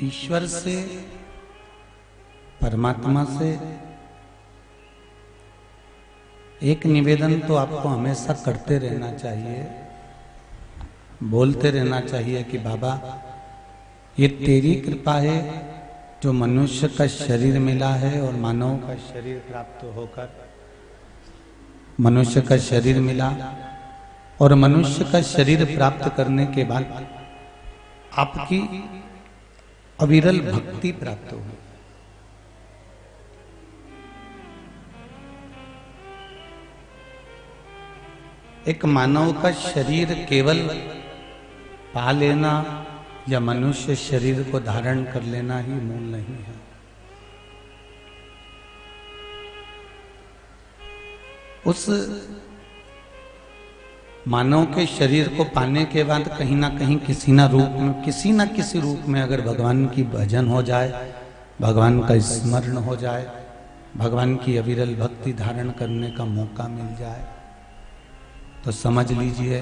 ईश्वर से, परमात्मा से एक निवेदन तो आपको हमेशा करते रहना चाहिए, बोलते रहना चाहिए कि बाबा ये तेरी कृपा है जो मनुष्य का शरीर मिला है और मानव का शरीर प्राप्त होकर मनुष्य का शरीर मिला और मनुष्य का शरीर प्राप्त करने के बाद आपकी अविरल भक्ति प्राप्त हुई। एक मानव का शरीर केवल पा लेना या मनुष्य शरीर को धारण कर लेना ही मूल नहीं है। उस मानव के शरीर को पाने के बाद कहीं ना कहीं किसी ना किसी रूप में अगर भगवान की भजन हो जाए, भगवान का स्मरण हो जाए, भगवान की अविरल भक्ति धारण करने का मौका मिल जाए तो समझ लीजिए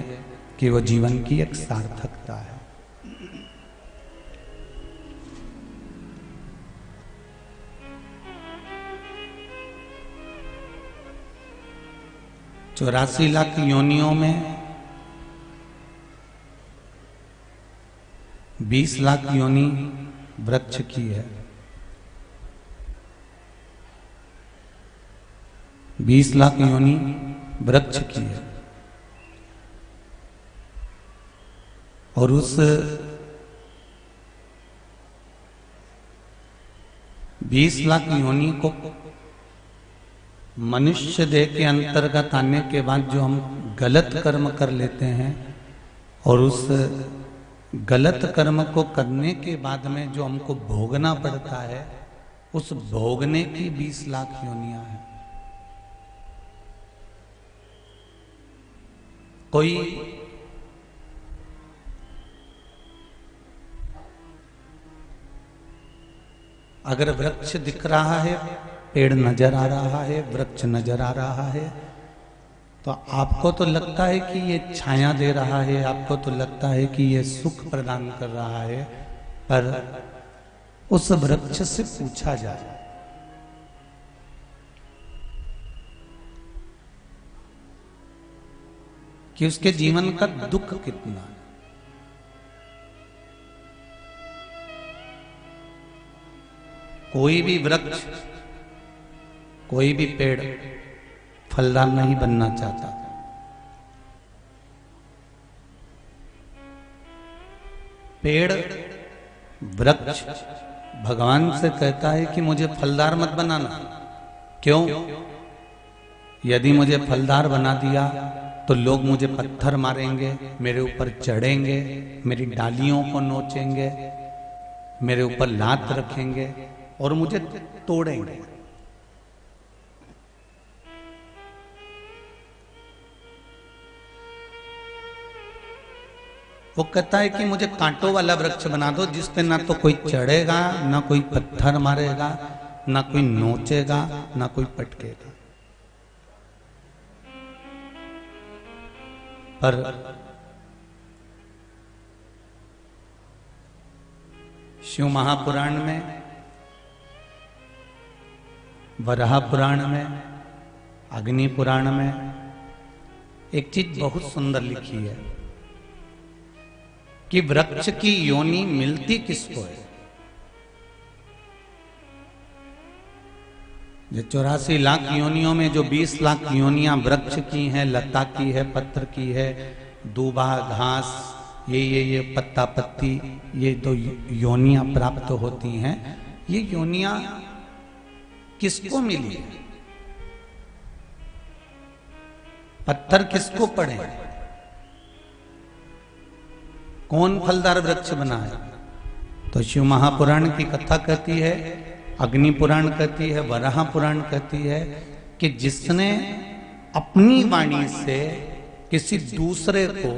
कि वो जीवन की एक सार्थकता है। चौरासी लाख योनियों में 20 लाख योनि वृक्ष की है। 20 लाख योनि वृक्ष की है और उस 20 लाख योनि को मनुष्य देह के अंतर्गत आने के बाद जो हम गलत कर्म कर लेते हैं और उस गलत कर्म को करने के बाद में जो हमको भोगना पड़ता है, उस भोगने की 20 लाख योनियां हैं। कोई अगर वृक्ष दिख रहा है, पेड़ नजर आ रहा है, वृक्ष नजर आ रहा है, तो आपको तो लगता है कि ये छाया दे रहा है, आपको तो लगता है कि ये सुख प्रदान कर रहा है, पर उस वृक्ष से पूछा जाए कि उसके जीवन का दुख कितना है। कोई भी वृक्ष, कोई भी पेड़ फलदार नहीं बनना चाहता। पेड़, वृक्ष भगवान से कहता है कि मुझे फलदार मत बनाना। क्यों? यदि मुझे फलदार बना दिया तो लोग मुझे पत्थर मारेंगे, मेरे ऊपर चढ़ेंगे, मेरी डालियों को नोचेंगे, मेरे ऊपर लात रखेंगे और मुझे तोड़ेंगे। वो कहता है कि मुझे कांटों वाला वृक्ष बना दो जिसपे ना तो कोई चढ़ेगा, ना कोई पत्थर मारेगा, ना कोई नोचेगा, ना कोई पटकेगा। पर शिव महापुराण में, वराह पुराण में, अग्नि पुराण में एक चीज बहुत सुंदर लिखी है कि वृक्ष की योनि मिलती किसको है। जो 84 लाख योनियों में जो 20 लाख योनियां वृक्ष की हैं, लता की है, पत्र की है, दूबा, घास, ये पत्ता पत्ती, ये तो योनियां प्राप्त होती हैं। ये योनियां किसको मिली? पत्थर किसको पड़े? कौन फलदार वृक्ष बना है? तो शिव महापुराण की कथा कहती है, अग्नि पुराण कहती है, वराह पुराण कहती है कि जिसने अपनी वाणी से किसी दूसरे को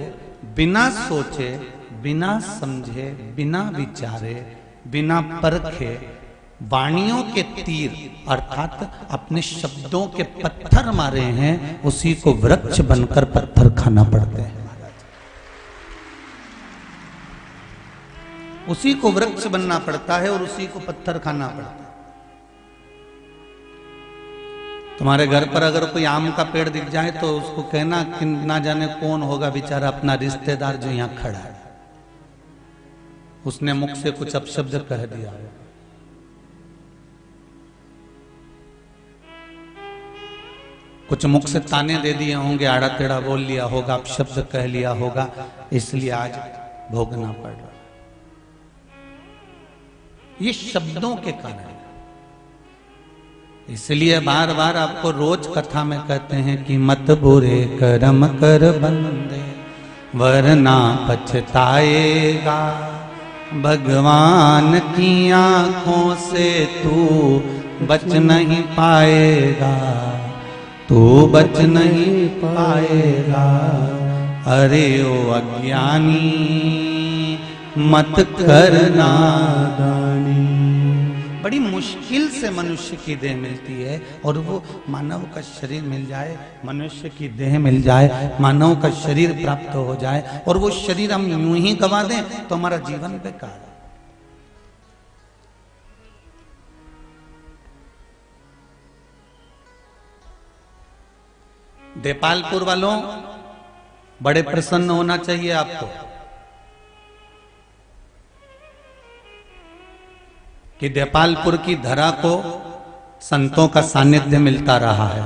बिना सोचे, बिना समझे, बिना विचारे, बिना परखे वाणियों के तीर अर्थात अपने शब्दों के पत्थर मारे हैं, उसी को वृक्ष बनकर पत्थर खाना पड़ते हैं। उसी को वृक्ष बनना पड़ता है और उसी को पत्थर खाना पड़ता है। तुम्हारे घर पर अगर कोई आम का पेड़ दिख जाए तो उसको कहना कि ना जाने कौन होगा बेचारा अपना रिश्तेदार जो यहां खड़ा है, उसने मुख से कुछ अपशब्द कह दिया है। कुछ मुख से ताने दे दिए होंगे, आड़ा टेढ़ा बोल लिया होगा, अपशब्द कह लिया होगा, इसलिए आज भोगना पड़ रहा है। ये शब्दों के कारण, इसलिए बार बार आपको रोज कथा में कहते हैं कि मत बुरे कर्म कर बंदे वरना पछताएगा, भगवान की आंखों से तू बच नहीं पाएगा, तू बच नहीं पाएगा। अरे ओ अज्ञानी मत करना दानी। बड़ी मुश्किल से मनुष्य की देह मिलती है और वो मानव का शरीर मिल जाए, मनुष्य की देह मिल जाए, मानव का शरीर प्राप्त हो जाए और वो शरीर हम यूं ही गवा दें तो हमारा जीवन बेकार है। देपालपुर वालों, बड़े प्रसन्न होना चाहिए आपको कि देपालपुर की धरा को संतों का सानिध्य मिलता रहा है,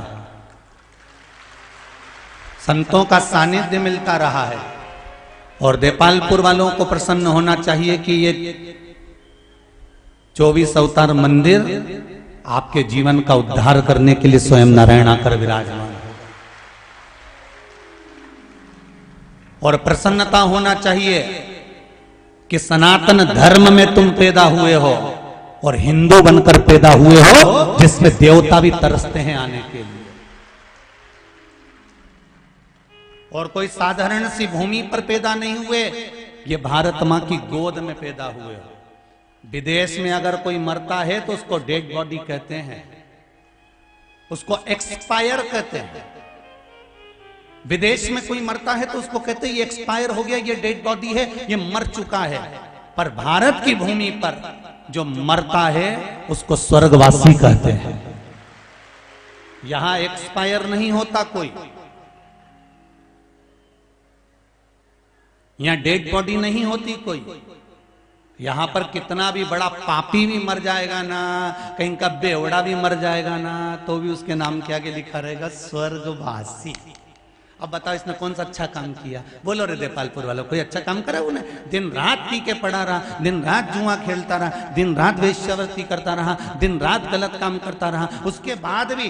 संतों का सानिध्य मिलता रहा है। और देपालपुर वालों को प्रसन्न होना चाहिए कि ये 24 अवतार मंदिर आपके जीवन का उद्धार करने के लिए स्वयं नारायण आकर विराजमान है। और प्रसन्नता होना चाहिए कि सनातन धर्म में तुम पैदा हुए हो और हिंदू बनकर पैदा हुए हो, जिसमें देवता भी तरसते हैं आने के लिए। और कोई साधारण सी भूमि पर पैदा नहीं हुए, ये भारत मां की गोद में पैदा हुए हो। विदेश में अगर कोई मरता है तो उसको डेड बॉडी कहते हैं, उसको एक्सपायर कहते हैं। विदेश में कोई मरता है तो उसको कहते हैं ये एक्सपायर हो गया, ये डेड बॉडी है, ये मर चुका है। पर भारत की भूमि पर जो मरता है उसको स्वर्गवासी कहते हैं। यहां एक्सपायर नहीं होता कोई, यहां डेड बॉडी नहीं होती कोई। यहां पर कितना भी बड़ा पापी भी मर जाएगा ना, कहीं का बेवड़ा भी मर जाएगा ना, तो भी उसके नाम के आगे लिखा रहेगा स्वर्गवासी। अब बताओ इसने कौन सा अच्छा काम किया? बोलो रे देपालपुर वालों, कोई अच्छा काम करा उन्हें? दिन रात पी के पड़ा रहा, दिन रात जुआ खेलता रहा, दिन रात वेश्यावृत्ति करता रहा, दिन रात गलत काम करता रहा। उसके बाद भी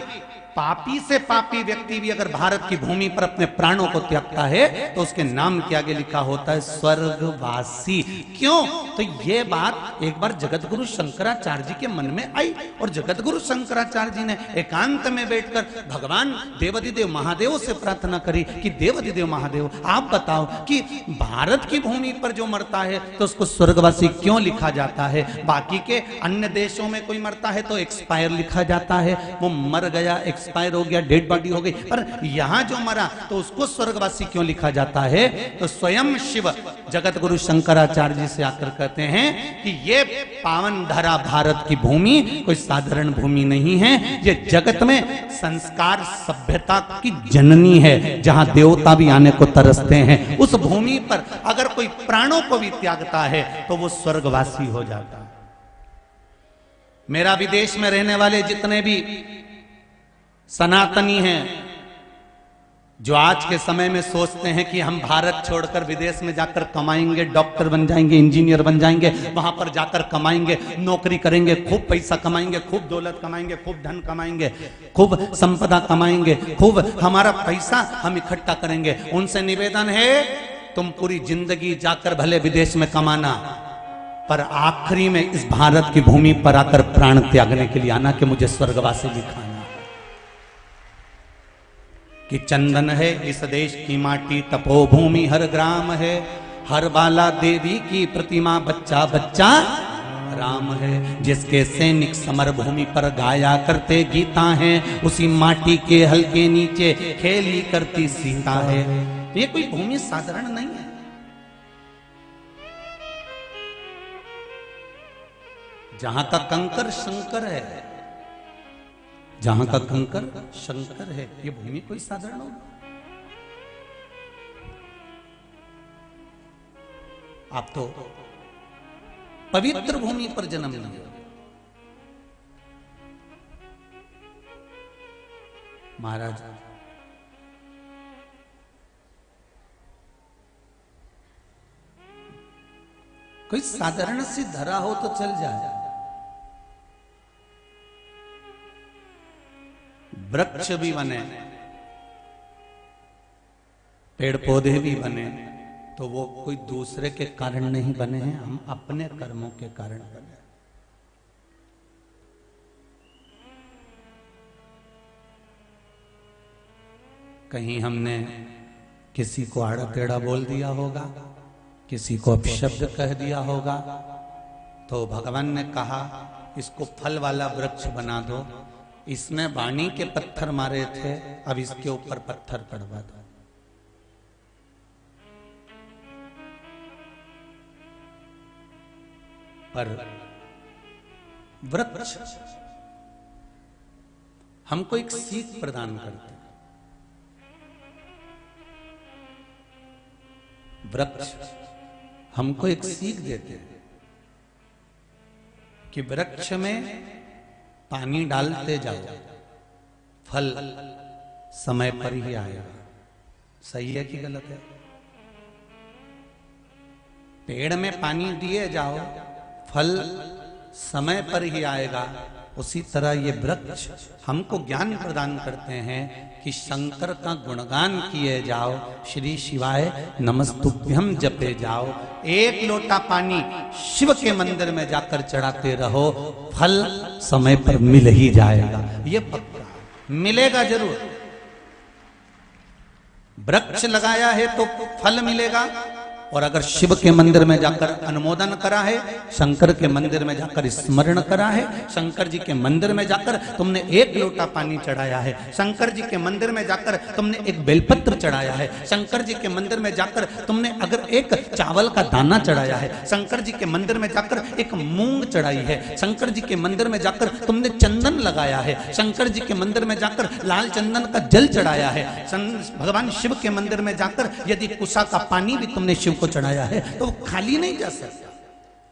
पापी से पापी व्यक्ति भी अगर भारत की भूमि पर अपने प्राणों को त्यागता है तो उसके नाम के आगे लिखा होता है स्वर्गवासी। क्यों? तो ये बात एक बार जगतगुरु शंकराचार्य जी के मन में आई और जगतगुरु शंकराचार्य जी ने एकांत में बैठकर भगवान देवाधिदेव महादेव से प्रार्थना करी कि देवाधिदेव महादेव आप बताओ कि भारत की भूमि पर जो मरता है तो उसको स्वर्गवासी क्यों लिखा जाता है? बाकी के अन्य देशों में कोई मरता है तो एक्सपायर लिखा जाता है, वो मर गया, एक्सपायर हो गया, डेड बॉडी हो गई। पर यहां जो मरा तो उसको स्वर्गवासी क्यों लिखा जाता है? तो स्वयं शिव जगतगुरु शंकराचार्य जी से आकर कहते हैं कि ये पावन धरा भारत की भूमि कोई साधारण भूमि नहीं है, ये जगत में संस्कार सभ्यता की जननी है, जहां देवता भी आने को तरसते हैं। उस भूमि पर अगर कोई प्राणों को भी त्यागता है तो वो स्वर्गवासी हो जाता है। मेरा विदेश में रहने वाले जितने भी सनातनी हैं, जो आज के समय में सोचते हैं कि हम भारत छोड़कर विदेश में जाकर कमाएंगे, डॉक्टर बन जाएंगे, इंजीनियर बन जाएंगे, वहां पर जाकर कमाएंगे, नौकरी करेंगे, खूब पैसा कमाएंगे, खूब दौलत कमाएंगे, खूब धन कमाएंगे, खूब संपदा कमाएंगे, खूब हमारा पैसा हम इकट्ठा करेंगे। उनसे निवेदन है तुम पूरी जिंदगी जाकर भले विदेश में कमाना, पर आखिरी में इस भारत की भूमि पर आकर प्राण त्यागने के लिए आना कि मुझे स्वर्गवासी दिखाना कि चंदन है इस देश की माटी, तपोभूमि हर ग्राम है, हर बाला देवी की प्रतिमा, बच्चा बच्चा राम है। जिसके सैनिक समर भूमि पर गाया करते गीता है, उसी माटी के हल्के नीचे खेली करती सीता है। ये कोई भूमि साधारण नहीं है। जहां का कंकर शंकर है, जहां का कंकर शंकर है। ये भूमि कोई साधारण हो? आप तो पवित्र भूमि पर जन्म लिए। महाराज कोई साधारण सी धरा हो तो चल जाए, वृक्ष भी बने, पेड़ पौधे भी बने, तो वो कोई दूसरे के कारण नहीं बने हैं, हम अपने कर्मों के कारण बने। कहीं हमने किसी को आड़ा टेढ़ा बोल दिया होगा, किसी को अपशब्द कह दिया होगा, तो भगवान ने कहा इसको फल वाला वृक्ष बना दो। इसने वाणी के पत्थर मारे थे, अब इसके ऊपर पत्थर पड़वा दो। पर वृक्ष हमको एक सीख प्रदान करते हैं। वृक्ष हमको एक सीख देते हैं कि वृक्ष में पानी डालते जाओ, फल समय पर ही आएगा। सही है कि गलत है? पेड़ में पानी दिए जाओ, फल समय पर ही आएगा। उसी तरह ये वृक्ष हमको ज्ञान प्रदान करते हैं कि शंकर का गुणगान किए जाओ, श्री शिवाय नमस्तुभ्यम जपे जाओ। एक लोटा पानी शिव के मंदिर में जाकर चढ़ाते रहो, फल समय पर मिल ही जाएगा। ये पक्का मिलेगा जरूर। वृक्ष लगाया है तो फल मिलेगा, और अगर शिव के मंदिर में जाकर अनुमोदन करा है, शंकर के मंदिर में जाकर स्मरण करा है, शंकर जी के मंदिर में जाकर तुमने एक लोटा पानी चढ़ाया है, शंकर जी के मंदिर में जाकर तुमने एक बेलपत्र चढ़ाया है, शंकर जी के मंदिर में जाकर तुमने अगर एक चावल का दाना चढ़ाया है, शंकर जी के मंदिर में जाकर एक मूंग चढ़ाई है, शंकर जी के मंदिर में जाकर तुमने चंदन लगाया है, शंकर जी के मंदिर में जाकर लाल चंदन का जल चढ़ाया है, भगवान शिव के मंदिर में जाकर यदि कुशा का पानी भी तुमने शिव को चढ़ाया है, तो वो खाली नहीं जा सकता।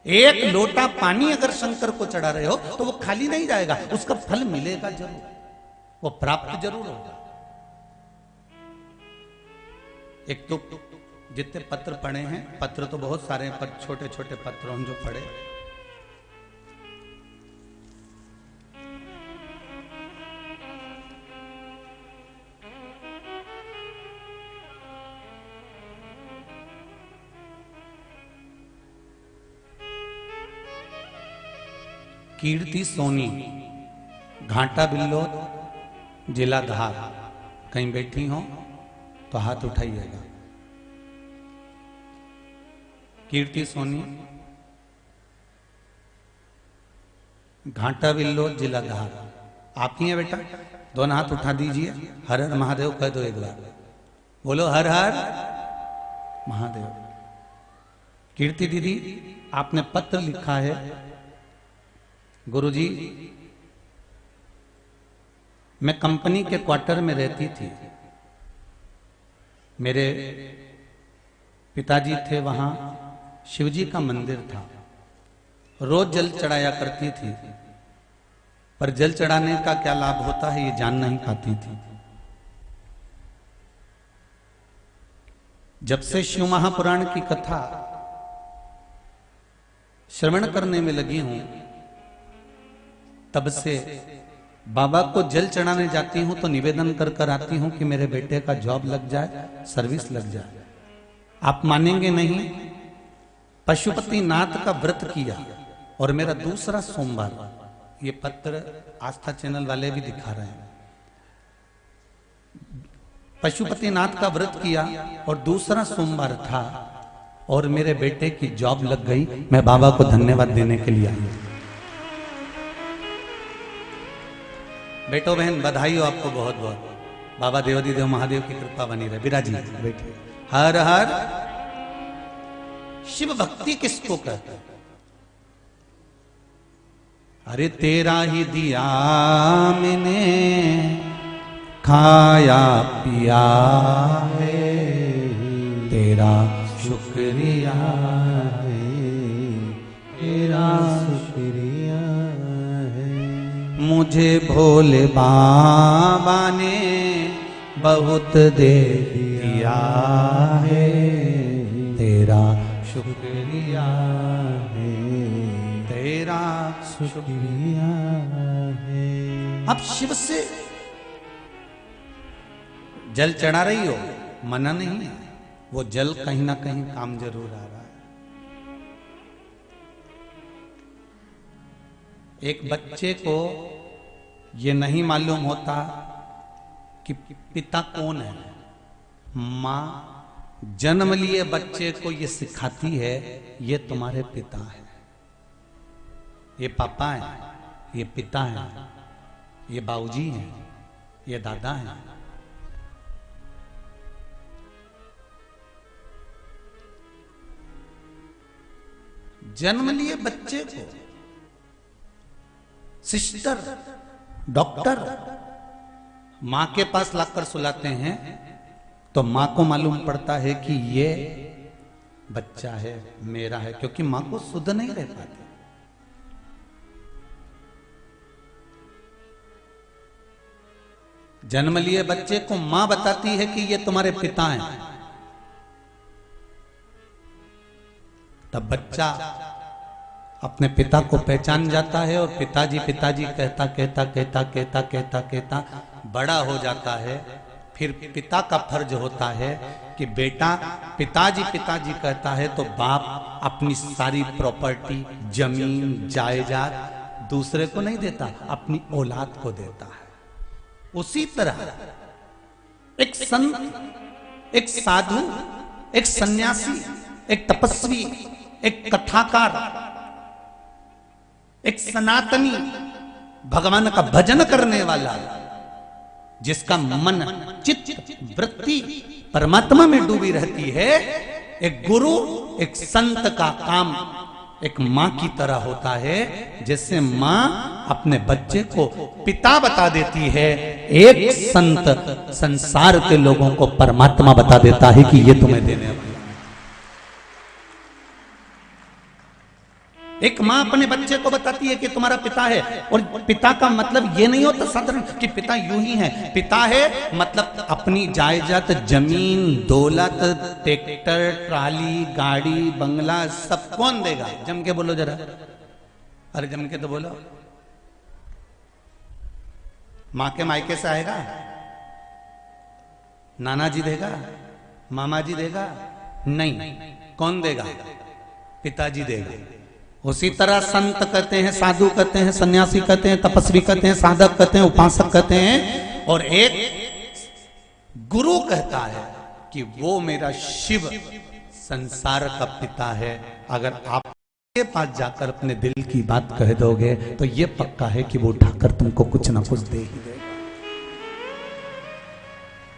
एक लोटा पानी अगर शंकर को चढ़ा रहे हो तो वो खाली नहीं जाएगा, उसका फल मिलेगा जरूर, वो प्राप्त जरूर होगा। एक तो जितने पत्र पढ़े हैं, पत्र तो बहुत सारे हैं, पर छोटे छोटे पत्र हम जो पढ़े, कीर्ति सोनी, घाटा बिल्लोद, जिला धार। कहीं बैठी हो तो हाथ उठाइएगा। कीर्ति सोनी, घाटा बिल्लोद, जिला धार। आप ही हैं बेटा? दोनों हाथ उठा दीजिए, हर हर महादेव कह दो एक बार। बोलो हर हर महादेव। कीर्ति दीदी, आपने पत्र लिखा है, गुरुजी मैं कंपनी के क्वार्टर में रहती थी, मेरे पिताजी थे, वहां शिवजी का मंदिर था, रोज जल चढ़ाया करती थी, पर जल चढ़ाने का क्या लाभ होता है ये जान नहीं पाती थी। जब से शिव महापुराण की कथा श्रवण करने में लगी हूं, तब से बाबा को जल चढ़ाने जाती हूं तो निवेदन कर कर आती हूं कि मेरे बेटे का जॉब लग जाए, सर्विस लग जाए। आप मानेंगे नहीं, पशुपति नाथ का व्रत किया और मेरा दूसरा सोमवार, ये पत्र आस्था चैनल वाले भी दिखा रहे हैं, पशुपति नाथ का व्रत किया और दूसरा सोमवार था और मेरे बेटे की जॉब लग गई। मैं बाबा को धन्यवाद देने के लिए आई। बेटो बहन बधाई हो आपको बहुत बहुत। बाबा देवदी देव महादेव की कृपा बनी रहे। विराजी बैठे। हर हर। शिव भक्ति किसको कहते हैं? अरे तेरा ही दिया मैंने, खाया पिया है, तेरा शुक्रिया है, तेरा शुक्रिया है। मुझे भोले बाबा ने बहुत दे दिया है, तेरा शुक्रिया है, तेरा शुक्रिया है। अब शिव से जल चढ़ा रही हो, मना नहीं है, वो जल कहीं ना कहीं काम जरूर आ रहा है। एक बच्चे को ये नहीं मालूम होता कि पिता कौन है। माँ जन्म लिए बच्चे को ये सिखाती है, ये तुम्हारे पिता है, ये पापा है, ये पिता है, ये बाबूजी है, ये दादा है। जन्म लिए बच्चे को सिस्टर, डॉक्टर मां के पास लाकर सुलाते हैं, तो मां को मालूम पड़ता है कि ये बच्चा है, मेरा है, क्योंकि मां को शुद्ध नहीं रह पाती। जन्म लिए बच्चे को मां बताती है कि ये तुम्हारे पिता हैं, तब बच्चा अपने पिता को पहचान जाता है और पिताजी पिताजी कहता कहता कहता कहता कहता कहता बड़ा हो जाता है। फिर पिता का फर्ज होता है कि बेटा पिताजी पिताजी कहता है तो बाप अपनी सारी प्रॉपर्टी, जमीन, जायदाद दूसरे को नहीं देता, अपनी औलाद को देता है। उसी तरह एक संत, एक साधु, एक सन्यासी, एक तपस्वी, एक कथाकार, एक सनातनी, भगवान का भजन करने वाला, जिसका मन, चित्त, वृत्ति परमात्मा में डूबी रहती है, एक गुरु, एक संत का काम एक मां की तरह होता है। जैसे मां अपने बच्चे को पिता बता देती है, एक संत संसार के लोगों को परमात्मा बता देता है कि ये तुम्हें देने वाला। एक मां अपने बच्चे को बताती है कि तुम्हारा पिता है, और पिता का मतलब ये नहीं होता साधारण कि पिता यूं ही है। पिता है मतलब अपनी जायदाद, जमीन, दौलत, ट्रैक्टर, ट्राली, गाड़ी, बंगला सब कौन देगा? जम के बोलो जरा, अरे जम के तो बोलो। मां के मायके से आएगा? नाना जी देगा? मामा जी देगा? नहीं। कौन देगा? पिताजी देगा। उसी तरह संत कहते हैं, साधु कहते हैं, सन्यासी कहते हैं, तपस्वी कहते हैं, साधक कहते हैं, उपासक कहते हैं, और एक गुरु कहता है कि वो मेरा शिव संसार का पिता है। अगर आप के पास जाकर अपने दिल की बात कह दोगे तो ये पक्का है कि वो उठाकर तुमको कुछ ना कुछ दे ही देगा।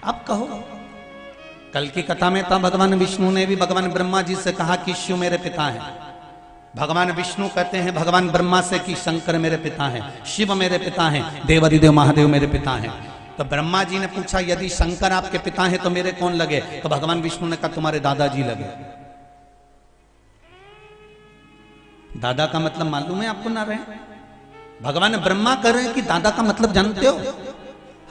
अब कहो, कल की कथा में था भगवान विष्णु ने भी भगवान ब्रह्मा जी से कहा कि शिव मेरे पिता है। भगवान विष्णु कहते हैं भगवान ब्रह्मा से कि शंकर मेरे पिता हैं, शिव मेरे पिता हैं, देवादिदेव महादेव मेरे पिता हैं। तो ब्रह्मा जी ने पूछा यदि शंकर आपके पिता हैं तो मेरे कौन लगे? तो भगवान विष्णु ने कहा तुम्हारे दादाजी लगे। दादा का मतलब मालूम है आपको ना रहे? भगवान ब्रह्मा कह रहे हैं कि दादा का मतलब जानते हो?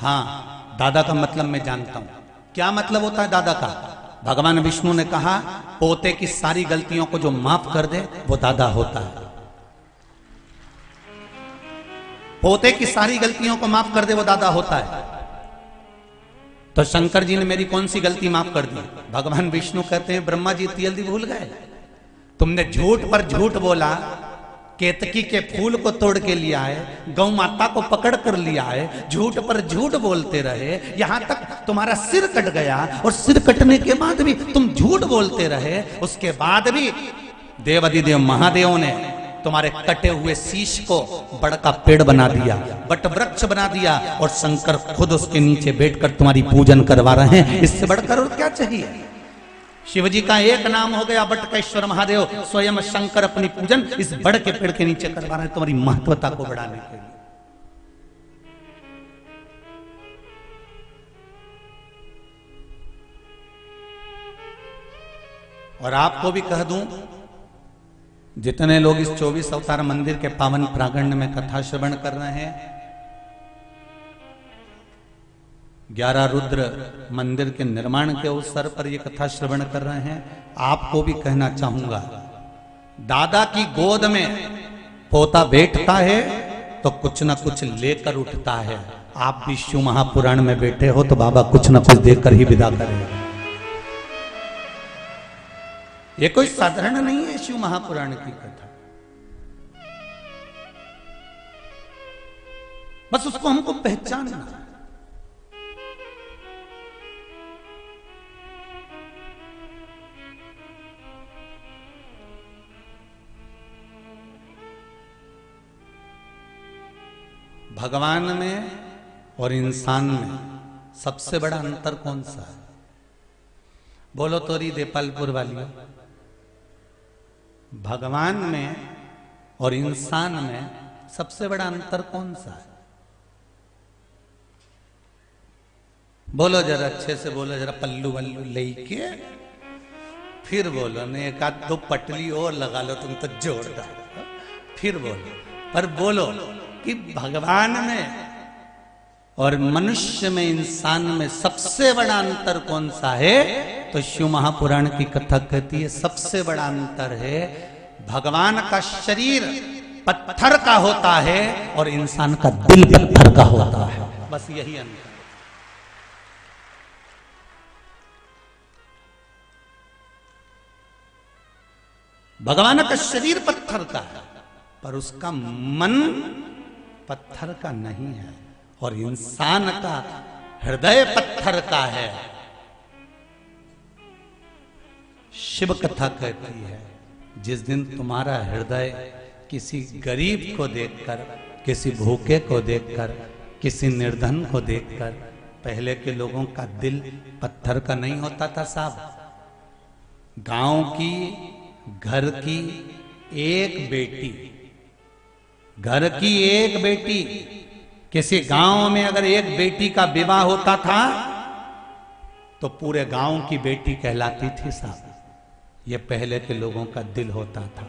हाँ, दादा का मतलब मैं जानता हूं। क्या मतलब होता है दादा का? भगवान विष्णु ने कहा पोते की सारी गलतियों को जो माफ कर दे वो दादा होता है। पोते की सारी गलतियों को माफ कर दे वो दादा होता है। तो शंकर जी ने मेरी कौन सी गलती माफ कर दी? भगवान विष्णु कहते हैं ब्रह्मा जी इतनी जल्दी भूल गए? तुमने झूठ पर झूठ बोला, केतकी के फूल को तोड़ के लिया है, गौ माता को पकड़ कर लिया है, झूठ पर झूठ बोलते रहे, यहां तक तुम्हारा सिर कट गया, और सिर कटने के बाद भी तुम झूठ बोलते रहे। उसके बाद भी देवादिदेव महादेव ने तुम्हारे कटे हुए शीश को बड़का पेड़ बना दिया, बट वृक्ष बना दिया, और शंकर खुद उसके नीचे बैठकर तुम्हारी पूजन करवा रहे हैं। इससे बढ़कर और क्या चाहिए? शिव जी का एक नाम हो गया बटकेश्वर महादेव, स्वयं शंकर अपनी पूजन इस बड़ के पेड़ के नीचे करवा रहे हैं तुम्हारी महत्वता को बढ़ाने के लिए। और आपको भी कह दूं, जितने लोग इस 24 अवतार मंदिर के पावन प्रांगण में कथा श्रवण कर रहे हैं, 11 रुद्र मंदिर के निर्माण के अवसर पर ये कथा श्रवण कर रहे हैं, आपको भी कहना चाहूंगा, दादा की गोद में पोता बैठता है तो कुछ ना कुछ लेकर उठता है। आप भी शिव महापुराण में बैठे हो तो बाबा कुछ ना कुछ देकर ही विदा करेगा। ये कोई साधारण नहीं है शिव महापुराण की कथा, बस उसको हमको पहचानना। भगवान में और इंसान में सबसे बड़ा अंतर कौन सा है? बोलो तोरी देपालपुर वाली। भगवान में और इंसान में सबसे बड़ा अंतर कौन सा है? बोलो जरा अच्छे से बोलो, जरा पल्लू वल्लू लेके फिर बोलो, नहीं एक आध दो पटली और लगा लो तुम तो जोरदार, फिर बोलो। पर बोलो कि भगवान में और मनुष्य में, इंसान में सबसे बड़ा अंतर कौन सा है? तो शिव महापुराण की कथा कहती है सबसे बड़ा अंतर है भगवान का शरीर पत्थर का होता है और इंसान का दिल पत्थर का होता है। बस यही अंतर। भगवान का शरीर पत्थर का है पर उसका मन पत्थर का नहीं है, और इंसान का हृदय पत्थर का है। शिव कथा कहती है जिस दिन तुम्हारा हृदय किसी गरीब को देखकर, किसी भूखे को देखकर, किसी निर्धन को देखकर, पहले के लोगों का दिल पत्थर का नहीं होता था साहब। गांव की, घर की एक बेटी, घर की एक बेटी, किसी गांव में अगर एक बेटी का विवाह होता था तो पूरे गांव की बेटी कहलाती थी साहब। ये पहले के लोगों का दिल होता था।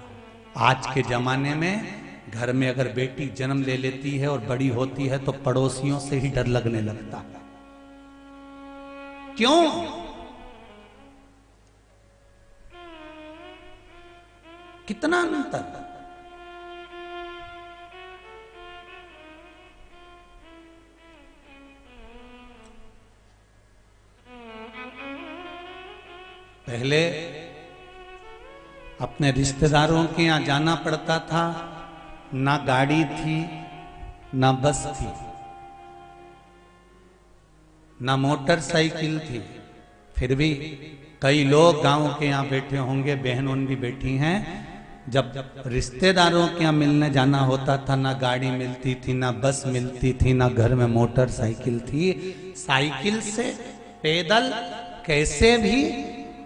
आज के जमाने में घर में अगर बेटी जन्म ले लेती है और बड़ी होती है तो पड़ोसियों से ही डर लगने लगता है। क्यों? कितना अंतर। पहले अपने रिश्तेदारों के यहां जाना पड़ता था, ना गाड़ी थी ना बस थी ना मोटरसाइकिल थी, फिर भी कई लोग गांव के यहाँ बैठे होंगे, बहनों भी बैठी हैं, जब रिश्तेदारों के यहाँ मिलने जाना होता था ना गाड़ी मिलती थी ना बस मिलती थी ना घर में मोटरसाइकिल थी। साइकिल से, पैदल, कैसे भी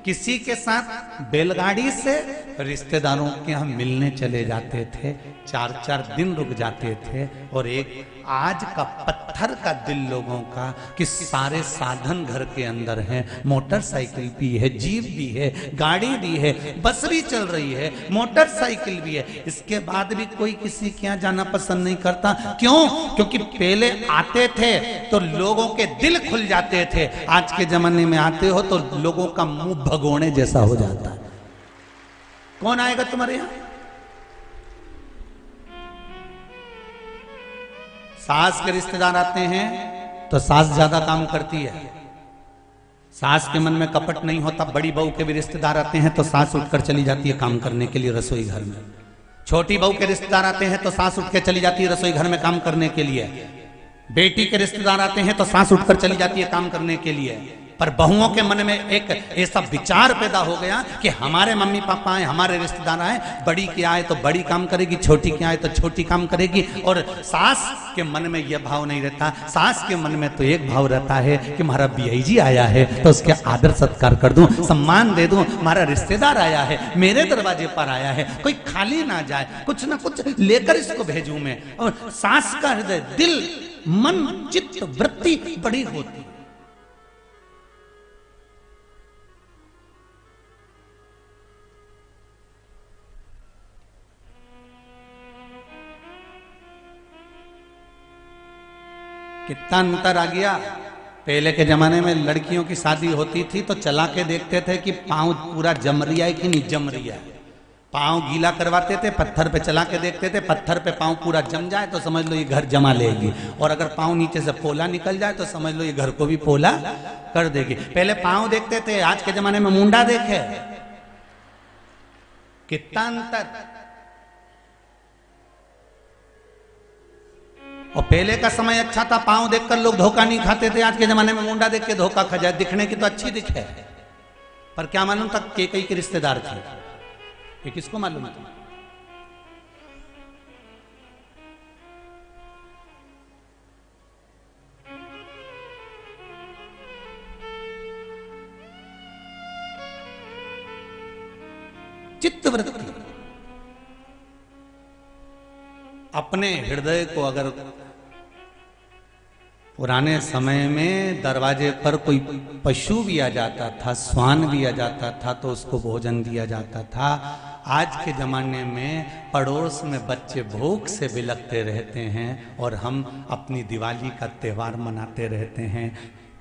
किसी के साथ बैलगाड़ी से रिश्तेदारों के यहाँ मिलने चले जाते थे, 4-4 दिन रुक जाते थे। और एक आज का पत्थर का दिल लोगों का कि सारे साधन घर के अंदर हैं, मोटरसाइकिल भी है, जीप भी है, गाड़ी भी है, बस भी चल रही है, मोटरसाइकिल भी है, इसके बाद भी कोई किसी के यहाँ जाना पसंद नहीं करता। क्यों? क्योंकि पहले आते थे तो लोगों के दिल खुल जाते थे, आज के जमाने में आते हो तो लोगों का मुंह भगोने जैसा हो जाता है। कौन आएगा तुम्हारे यहां? सास के रिश्तेदार आते हैं तो सास ज्यादा काम करती है, सास के मन में कपट नहीं होता। बड़ी बहू के भी रिश्तेदार आते हैं तो सास उठकर चली जाती है काम करने के लिए रसोई घर में। छोटी बहू के रिश्तेदार आते हैं तो सास उठ के चली जाती है रसोई घर में काम करने के लिए। बेटी के रिश्तेदार आते हैं तो सास उठकर चली जाती है काम करने के लिए। पर बहुओं के मन में एक ऐसा विचार पैदा हो गया कि हमारे मम्मी पापा हैं, हमारे रिश्तेदार हैं, बड़ी की आए तो बड़ी काम करेगी, छोटी की आए तो छोटी काम करेगी। और सास के मन में यह भाव नहीं रहता। सास के मन में तो एक भाव रहता है कि हमारा बीआई जी आया है तो उसके आदर सत्कार कर दूं, सम्मान दे दूं। हमारा रिश्तेदार आया है, मेरे दरवाजे पर आया है, कोई खाली ना जाए, कुछ ना कुछ लेकर इसको भेजूं मैं। और सास का हृदय, दिल, मन, चित्त, वृत्ति बड़ी होती। कितना अंतर आ गया। पहले के जमाने में लड़कियों की शादी होती थी तो चला के देखते थे कि पांव पूरा जम रहा है कि नहीं जम रहा है। पांव गीला करवाते थे, पत्थर पे चला के देखते थे, पत्थर पे पांव पूरा जम जाए तो समझ लो ये घर जमा लेगी, और अगर पांव नीचे से पोला निकल जाए तो समझ लो ये घर को भी पोला कर देगी। पहले पांव देखते थे, आज के जमाने में मुंडा देखे। कितना अंतर। और पहले का समय अच्छा था, पांव देखकर लोग धोखा नहीं खाते थे। आज के जमाने में मुंडा देख के धोखा खा जाए। दिखने की तो अच्छी दिखे, पर क्या मालूम था केकई के रिश्तेदार थे, ये किसको मालूम था। चित्तवृत्ति, अपने हृदय को अगर पुराने समय में दरवाजे पर कोई पशु भी आ जाता था, स्वान भी आ जाता था तो उसको भोजन दिया जाता था। आज के ज़माने में पड़ोस में बच्चे भूख से बिलखते रहते हैं और हम अपनी दिवाली का त्यौहार मनाते रहते हैं।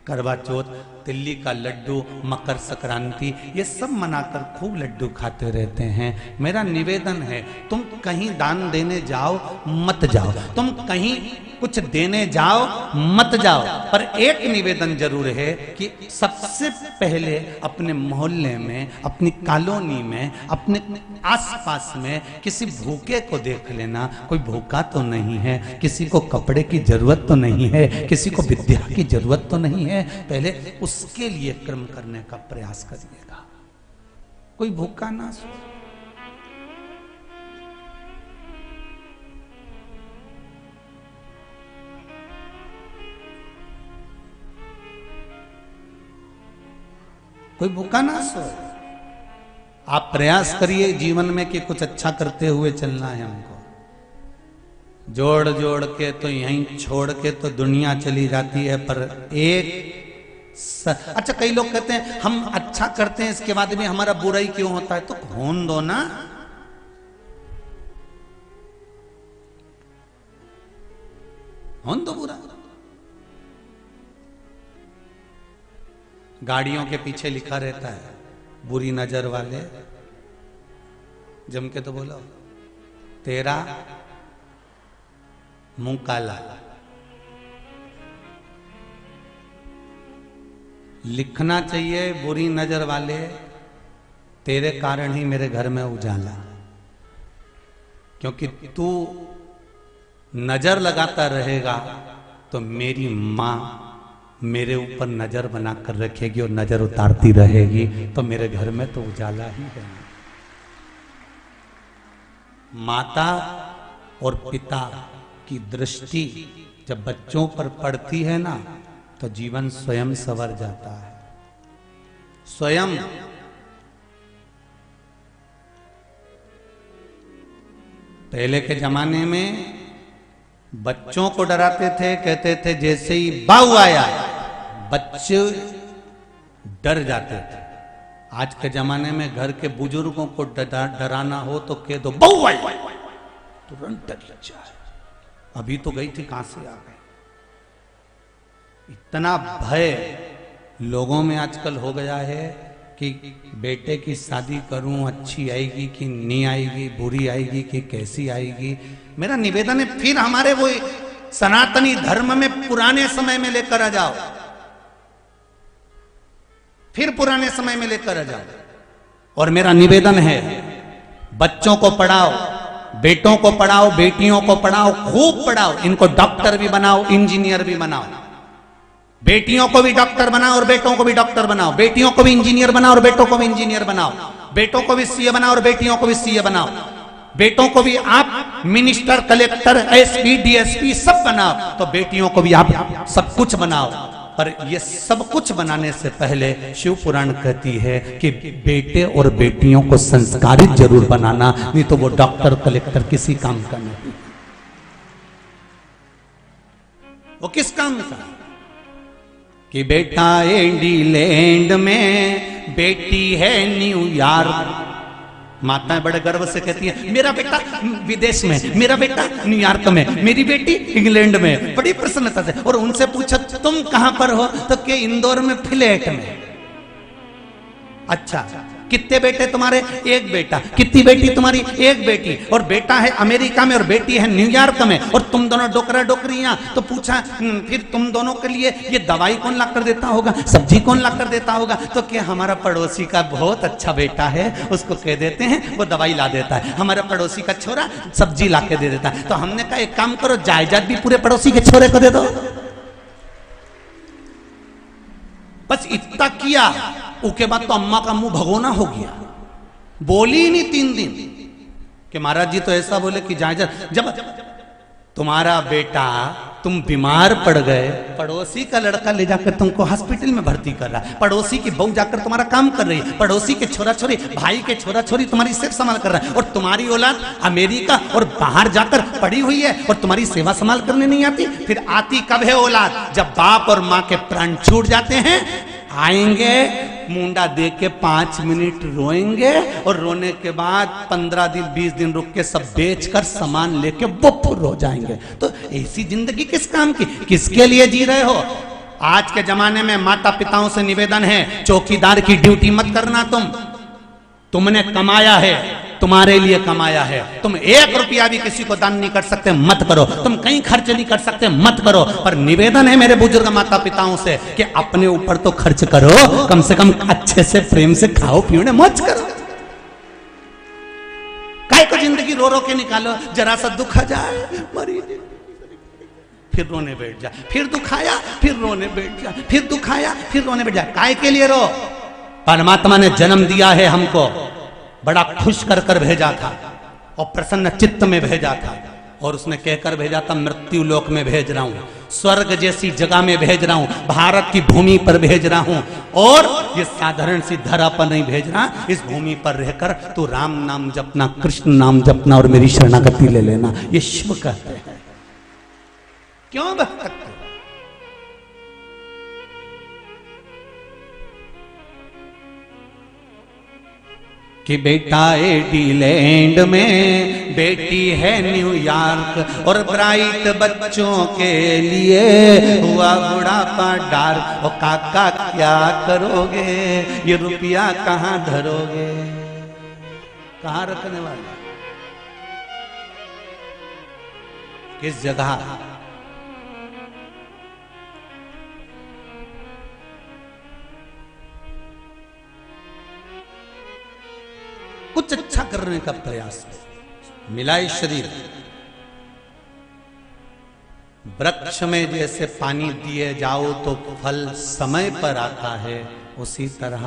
करवा चौथ, तिल्ली का लड्डू, मकर संक्रांति, ये सब मनाकर खूब लड्डू खाते रहते हैं। मेरा निवेदन है, तुम कहीं दान देने जाओ मत जाओ, तुम कहीं कुछ देने जाओ मत जाओ, पर एक निवेदन जरूर है कि सबसे पहले अपने मोहल्ले में, अपनी कॉलोनी में, अपने आसपास में किसी भूखे को देख लेना। कोई भूखा तो नहीं है, किसी को कपड़े की जरूरत तो नहीं है, किसी को विद्या की जरूरत तो नहीं है, पहले उसके लिए कर्म करने का प्रयास करिएगा। कोई भूखा ना सो। कोई भूखा ना सो। आप प्रयास करिए जीवन में कि कुछ अच्छा करते हुए चलना है हमको। जोड़ जोड़ के तो यहीं छोड़ के तो दुनिया चली जाती है, पर अच्छा कई लोग कहते हैं हम अच्छा करते हैं इसके बाद भी हमारा बुराई क्यों होता है, तो होने दो ना। होने दो बुरा। गाड़ियों के पीछे लिखा रहता है बुरी नजर वाले, जम के तो बोलो तेरा मुंह काला। लिखना चाहिए बुरी नजर वाले तेरे कारण ही मेरे घर में उजाला, क्योंकि तू नजर लगाता रहेगा तो मेरी माँ मेरे ऊपर नजर बनाकर रखेगी और नजर उतारती रहेगी तो मेरे घर में तो उजाला ही है। माता और पिता की दृष्टि जब बच्चों पर पड़ती है ना तो जीवन स्वयं संवर जाता है। स्वयं पहले के जमाने में बच्चों को डराते थे, कहते थे जैसे ही बाऊ आया बच्चे डर जाते थे। आज के जमाने में घर के बुजुर्गों को डराना हो तो कह दो बाऊ आई, तुरंत डर जाए। अभी तो गई थी, कहां से आ गए। इतना भय लोगों में आजकल हो गया है कि बेटे की शादी करूं, अच्छी आएगी कि नहीं आएगी, बुरी आएगी कि कैसी आएगी। मेरा निवेदन है फिर हमारे वो सनातनी धर्म में पुराने समय में लेकर आ जाओ, फिर पुराने समय में लेकर आ जाओ। और मेरा निवेदन है बच्चों को पढ़ाओ, बेटों को पढ़ाओ, बेटियों को पढ़ाओ, खूब पढ़ाओ, इनको डॉक्टर भी बनाओ, इंजीनियर भी बनाओ। बेटियों को भी डॉक्टर बनाओ और बेटों को भी डॉक्टर बनाओ, बेटियों को भी इंजीनियर बनाओ और बेटों को भी इंजीनियर बनाओ, बेटों को भी सीए बनाओ और बेटियों को भी सीए बनाओ, बेटों को भी आप मिनिस्टर, कलेक्टर, एसपी, डीएसपी सब बनाओ, तो बेटियों को भी आप सब कुछ बनाओ। पर ये सब कुछ बनाने से पहले शिव पुराण कहती है कि बेटे और बेटियों को संस्कारित जरूर बनाना, नहीं तो वो डॉक्टर कलेक्टर किसी काम का नहीं। वो किस काम का? कि बेटा इंग्लैंड में, बेटी है न्यूयॉर्क। माताएं बड़े गर्व से कहती हैं मेरा बेटा विदेश में, मेरा बेटा न्यूयॉर्क में, मेरी बेटी इंग्लैंड में, बड़ी प्रसन्नता से। और उनसे पूछा तुम कहां पर हो, तो के इंदौर में फ्लैट में। अच्छा, कितने बेटे तुम्हारे? एक बेटा। कितनी बेटी तुम्हारी? एक बेटी। और बेटा है अमेरिका में और बेटी है न्यूयॉर्क में, और तुम दोनों डोकरा डोकरियां। तो पूछा फिर तुम दोनों के लिए ये दवाई कौन ला कर देता होगा, सब्जी कौन ला कर देता होगा? तो क्या हमारा पड़ोसी का बहुत अच्छा बेटा है, उसको कह देते हैं वो दवाई ला देता है। हमारा पड़ोसी का छोरा सब्जी ला के दे देता है। तो हमने कहा एक काम करो, जायदाद भी पूरे पड़ोसी के छोरे को दे दो। बस इतना किया, उसके बाद तो अम्मा का मुंह भगोना हो गया, बोली ही नहीं 3 दिन। कि महाराज जी तो ऐसा बोले कि जायदाद, जब तुम्हारा बेटा तुम बीमार पड़ गए, पड़ोसी का लड़का ले जाकर तुमको हॉस्पिटल में भर्ती कर रहा है, पड़ोसी की बहू जाकर तुम्हारा काम कर रही है, पड़ोसी के छोरा छोरी, भाई के छोरा छोरी तुम्हारी सेवा संभाल कर रहा है, और तुम्हारी औलाद अमेरिका और बाहर जाकर पड़ी हुई है और तुम्हारी सेवा संभाल करने नहीं आती। फिर आती कब है औलाद? जब बाप और माँ के प्राण छूट जाते हैं। आएंगे, मुंडा दे के 5 मिनट रोएंगे, और रोने के बाद 15 दिन 20 दिन रुक के सब बेचकर सामान लेके बुपुर हो जाएंगे। तो ऐसी जिंदगी किस काम की, किसके लिए जी रहे हो? आज के जमाने में माता पिताओं से निवेदन है, चौकीदार की ड्यूटी मत करना। तुमने कमाया है, तुम्हारे लिए कमाया है, तुम 1 रुपया भी किसी को दान नहीं कर सकते, मत करो। तुम कहीं खर्च नहीं कर सकते, मत करो। पर निवेदन है मेरे बुजुर्ग माता पिताओं से कि अपने ऊपर तो खर्च करो, कम से कम अच्छे से प्रेम से खाओ पियो, मौज करो। काय को जिंदगी रो रो के निकालो, जरा सा दुख आ जाए मरी, फिर रोने बैठ जा, फिर दुखाया फिर रोने बैठ जा, फिर दुखाया फिर रोने बैठ जा। काय के लिए रो? परमात्मा ने जन्म दिया है हमको, बड़ा खुश कर कर भेजा था और प्रसन्न चित्त में भेजा था, और उसने कहकर भेजा था मृत्यु लोक में भेज रहा हूं, स्वर्ग जैसी जगह में भेज रहा हूं, भारत की भूमि पर भेज रहा हूं। और ये साधारण सी धरा पर नहीं भेज रहा, इस भूमि पर रहकर तू राम नाम जपना, कृष्ण नाम जपना और मेरी शरणागति ले लेना। ये शिव कहते हैं। क्यों भक्त? कि बेटा एडीलैंड में, बेटी है न्यूयॉर्क, और ब्राइट बच्चों के लिए हुआ बुढ़ापा डार्क। और काका क्या करोगे, ये रुपया कहाँ धरोगे, कहाँ रखने वाले, किस जगह? कुछ अच्छा करने का प्रयास मिलाए शरीर। वृक्ष में जैसे पानी दिए जाओ तो फल समय पर आता है, उसी तरह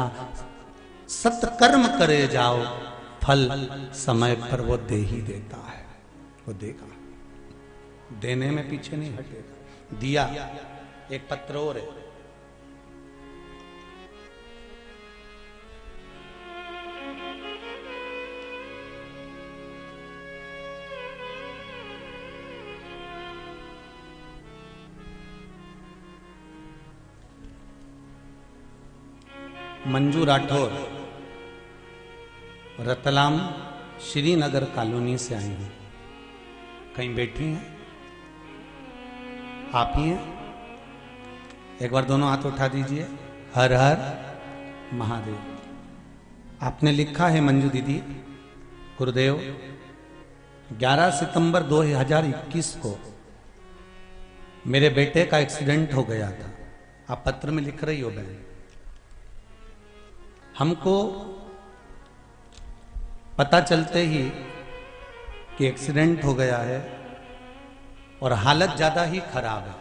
सत्कर्म करे जाओ, फल समय पर वो दे ही देता है, वो देगा, देने में पीछे नहीं हटेगा। दिया एक पत्र और है, मंजू राठौर, रतलाम श्रीनगर कॉलोनी से आई हैं। कहीं बैठी हैं? आप ही हैं? एक बार दोनों हाथ उठा दीजिए। हर हर महादेव। आपने लिखा है मंजू दीदी, गुरुदेव 11 सितंबर 2021 को मेरे बेटे का एक्सीडेंट हो गया था। आप पत्र में लिख रही हो बहन, हमको पता चलते ही कि एक्सीडेंट हो गया है और हालत ज़्यादा ही खराब है।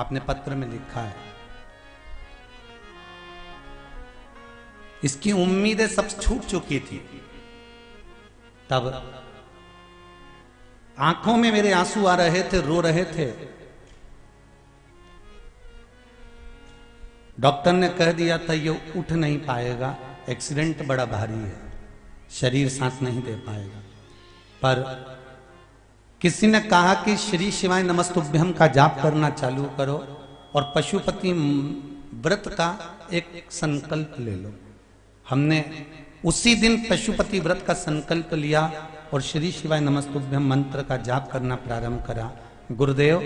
आपने पत्र में लिखा है इसकी उम्मीदें सब छूट चुकी थी। तब आंखों में मेरे आंसू आ रहे थे, रो रहे थे। डॉक्टर ने कह दिया था ये उठ नहीं पाएगा, एक्सीडेंट बड़ा भारी है, शरीर सांस नहीं दे पाएगा। पर किसी ने कहा कि श्री शिवाय नमस्तुभ्यम का जाप करना चालू करो और पशुपति व्रत का एक संकल्प ले लो। हमने उसी दिन पशुपति व्रत का संकल्प लिया और श्री शिवाय नमस्तुभ्यम मंत्र का जाप करना प्रारंभ करा। गुरुदेव,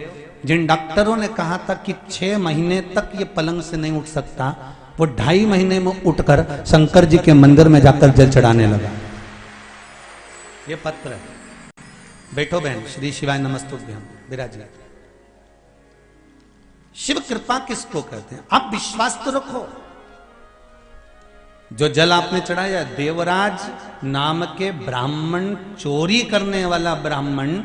जिन डॉक्टरों ने कहा था कि 6 महीने तक ये पलंग से नहीं उठ सकता, वो 2.5 महीने में उठकर शंकर जी के मंदिर में जाकर जल चढ़ाने लगा। ये पत्र है। बैठो बहन, श्री शिवाय नमस्तुभ्यम विराजिए। शिव कृपा किसको कहते हैं? आप विश्वास तो रखो। जो जल आपने चढ़ाया, देवराज नाम के ब्राह्मण, चोरी करने वाला ब्राह्मण,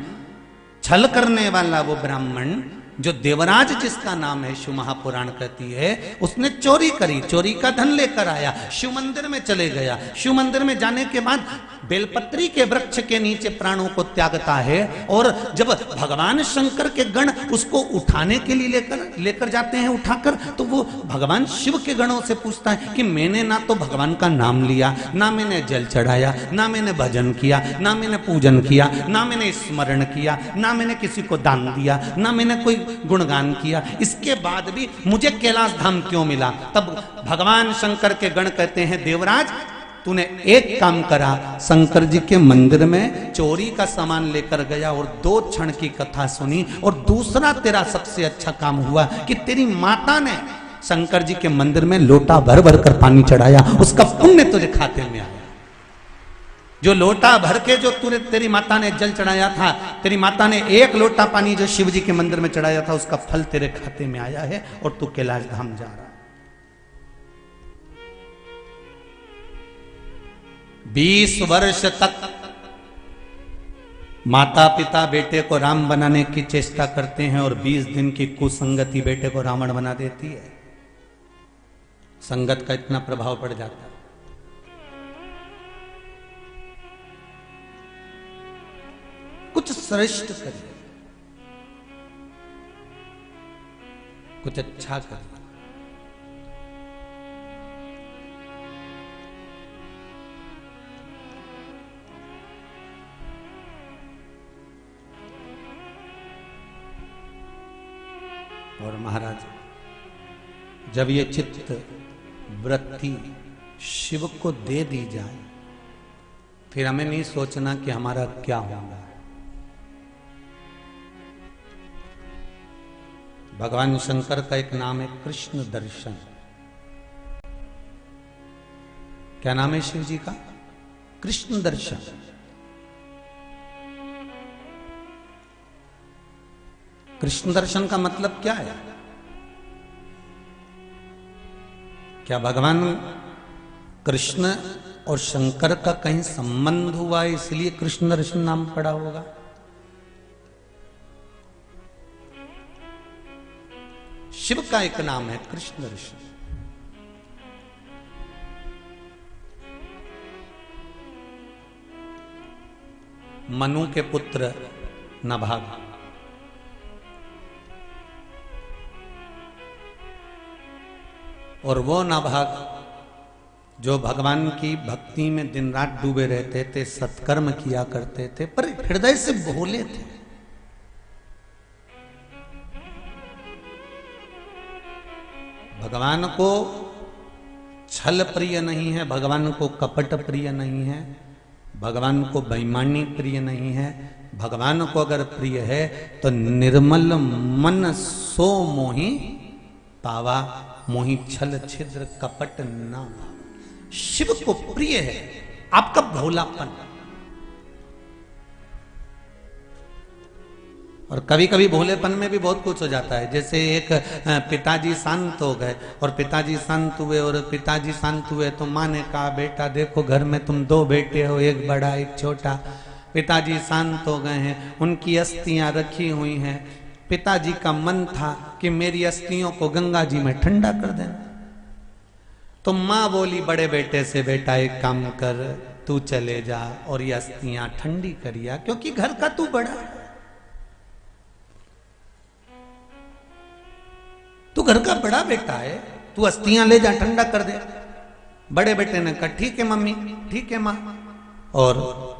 छल करने वाला वो ब्राह्मण, जो देवराज जिसका नाम है, शिव महापुराण कहती है, उसने चोरी करी, चोरी का धन लेकर आया, शिव मंदिर में चले गया। शिव मंदिर में जाने के बाद बेलपत्री के वृक्ष के नीचे प्राणों को त्यागता है। और जब भगवान शंकर के गण उसको उठाने के लिए लेकर जाते हैं, उठाकर, तो वो भगवान शिव के गणों से पूछता है कि मैंने ना तो भगवान का नाम लिया, ना मैंने जल चढ़ाया, ना मैंने भजन किया, ना मैंने पूजन किया, ना मैंने स्मरण किया, ना मैंने किसी को दान दिया, ना मैंने कोई गुणगान किया, इसके बाद भी मुझे कैलाश धाम क्यों मिला? तब भगवान शंकर के गण कहते हैं, देवराज तूने एक काम करा, शंकर जी के मंदिर में चोरी का सामान लेकर गया और 2 क्षण की कथा सुनी। और दूसरा तेरा सबसे अच्छा काम हुआ कि तेरी माता ने शंकर जी के मंदिर में लोटा भर भर कर पानी चढ़ाया, उसका पुण्य तुझे खाते में आया। जो लोटा भर के जो तेरी माता ने जल चढ़ाया था, तेरी माता ने 1 लोटा पानी जो शिव जी के मंदिर में चढ़ाया था, उसका फल तेरे खाते में आया है और तू कैलाश धाम जा रहा है। 20 वर्ष तक माता पिता बेटे को राम बनाने की चेष्टा करते हैं और 20 दिन की कुसंगति बेटे को रावण बना देती है। संगत का इतना प्रभाव पड़ जाता है। कुछ श्रेष्ठ करिए, कुछ अच्छा करिए। और महाराज, जब ये चित्त वृत्ति शिव को दे दी जाए, फिर हमें नहीं सोचना कि हमारा क्या होगा। भगवान शंकर का एक नाम है कृष्ण दर्शन। क्या नाम है शिव जी का? कृष्ण दर्शन। कृष्ण दर्शन का मतलब क्या है? क्या भगवान कृष्ण और शंकर का कहीं संबंध हुआ है इसलिए कृष्ण दर्शन नाम पड़ा होगा? शिव का एक नाम है कृष्ण दर्शन। मनु के पुत्र नाभाग, और वो नाभाग जो भगवान की भक्ति में दिन रात डूबे रहते थे, सत्कर्म किया करते थे, पर हृदय से भोले थे। भगवान को छल प्रिय नहीं है, भगवान को कपट प्रिय नहीं है, भगवान को बेईमानी प्रिय नहीं है। भगवान को अगर प्रिय है तो निर्मल मन सो मोहि पावा, मोहि छल छिद्र कपट ना। शिव को प्रिय है आपका भोलापन। और कभी कभी भोलेपन में भी बहुत कुछ हो जाता है। जैसे एक पिताजी शांत हो गए, और पिताजी शांत हुए और पिताजी शांत हुए तो माँ ने कहा, बेटा देखो घर में तुम 2 बेटे हो, एक बड़ा एक छोटा। पिताजी शांत हो गए हैं, उनकी अस्थियां रखी हुई हैं। पिताजी का मन था कि मेरी अस्थियों को गंगा जी में ठंडा कर देना, तो मां बोली बड़े बेटे से, बेटा एक काम कर, तू चले जा और ये अस्थियां ठंडी करिया, क्योंकि घर का तू बड़ा, तू घर का बड़ा बेटा है, तू अस्थियां ले जा ठंडा कर दे। बड़े बेटे ने कहा ठीक है मम्मी, ठीक है मां। और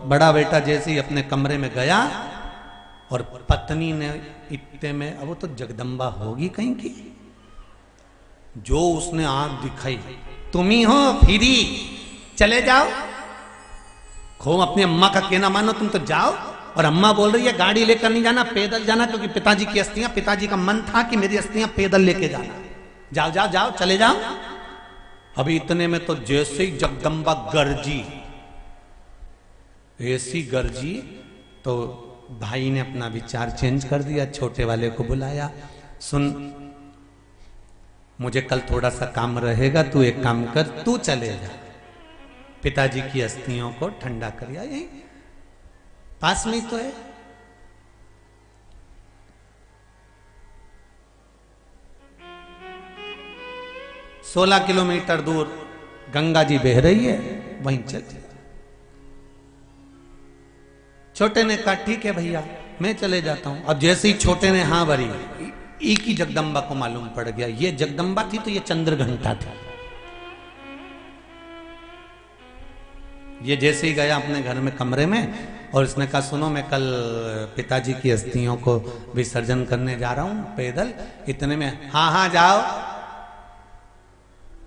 बड़ा बेटा जैसे ही अपने कमरे में गया और पत्नी ने इतने में, अब वो तो जगदम्बा होगी कहीं की, जो उसने आंख दिखाई, तुम ही हो फिरी, चले जाओ, खो अपनी अम्मा का कहना मानो, तुम तो जाओ। और अम्मा बोल रही है गाड़ी लेकर नहीं जाना, पैदल जाना, क्योंकि पिताजी की अस्थियां, पिताजी का मन था कि मेरी अस्थियां पैदल लेके जाना, जाओ जाओ जाओ चले जाओ। अभी इतने में तो जैसे ही जगदम्बा गरजी, ऐसी गरजी, तो भाई ने अपना विचार चेंज कर दिया, छोटे वाले को बुलाया, सुन मुझे कल थोड़ा सा काम रहेगा, तू एक काम कर, तू चले जा, पिताजी की अस्थियों को ठंडा करिया, यही पास में ही तो है। 16 किलोमीटर दूर गंगा जी बह रही है, वहीं चल। छोटे ने कहा ठीक है भैया मैं चले जाता हूं। अब जैसे ही छोटे ने हाँ भरी, एक ही जगदम्बा को मालूम पड़ गया ये जगदम्बा थी तो ये चंद्र घंटा था। ये जैसे ही गया अपने घर में कमरे में और इसने कहा सुनो मैं कल पिताजी की अस्थियों को विसर्जन करने जा रहा हूं पैदल। इतने में हाँ हाँ जाओ,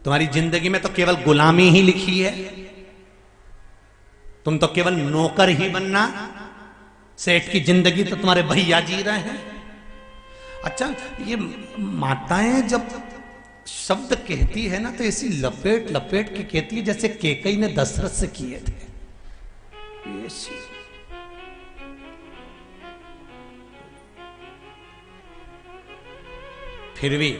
तुम्हारी जिंदगी में तो केवल गुलामी ही लिखी है, तुम तो केवल नौकर ही बनना, सेठ की जिंदगी तो तुम्हारे भैया जी रहे हैं। अच्छा ये माताएं जब शब्द कहती है ना तो ऐसी लपेट लपेट के कहती है जैसे केकई ने दशरथ से किए थे। फिर भी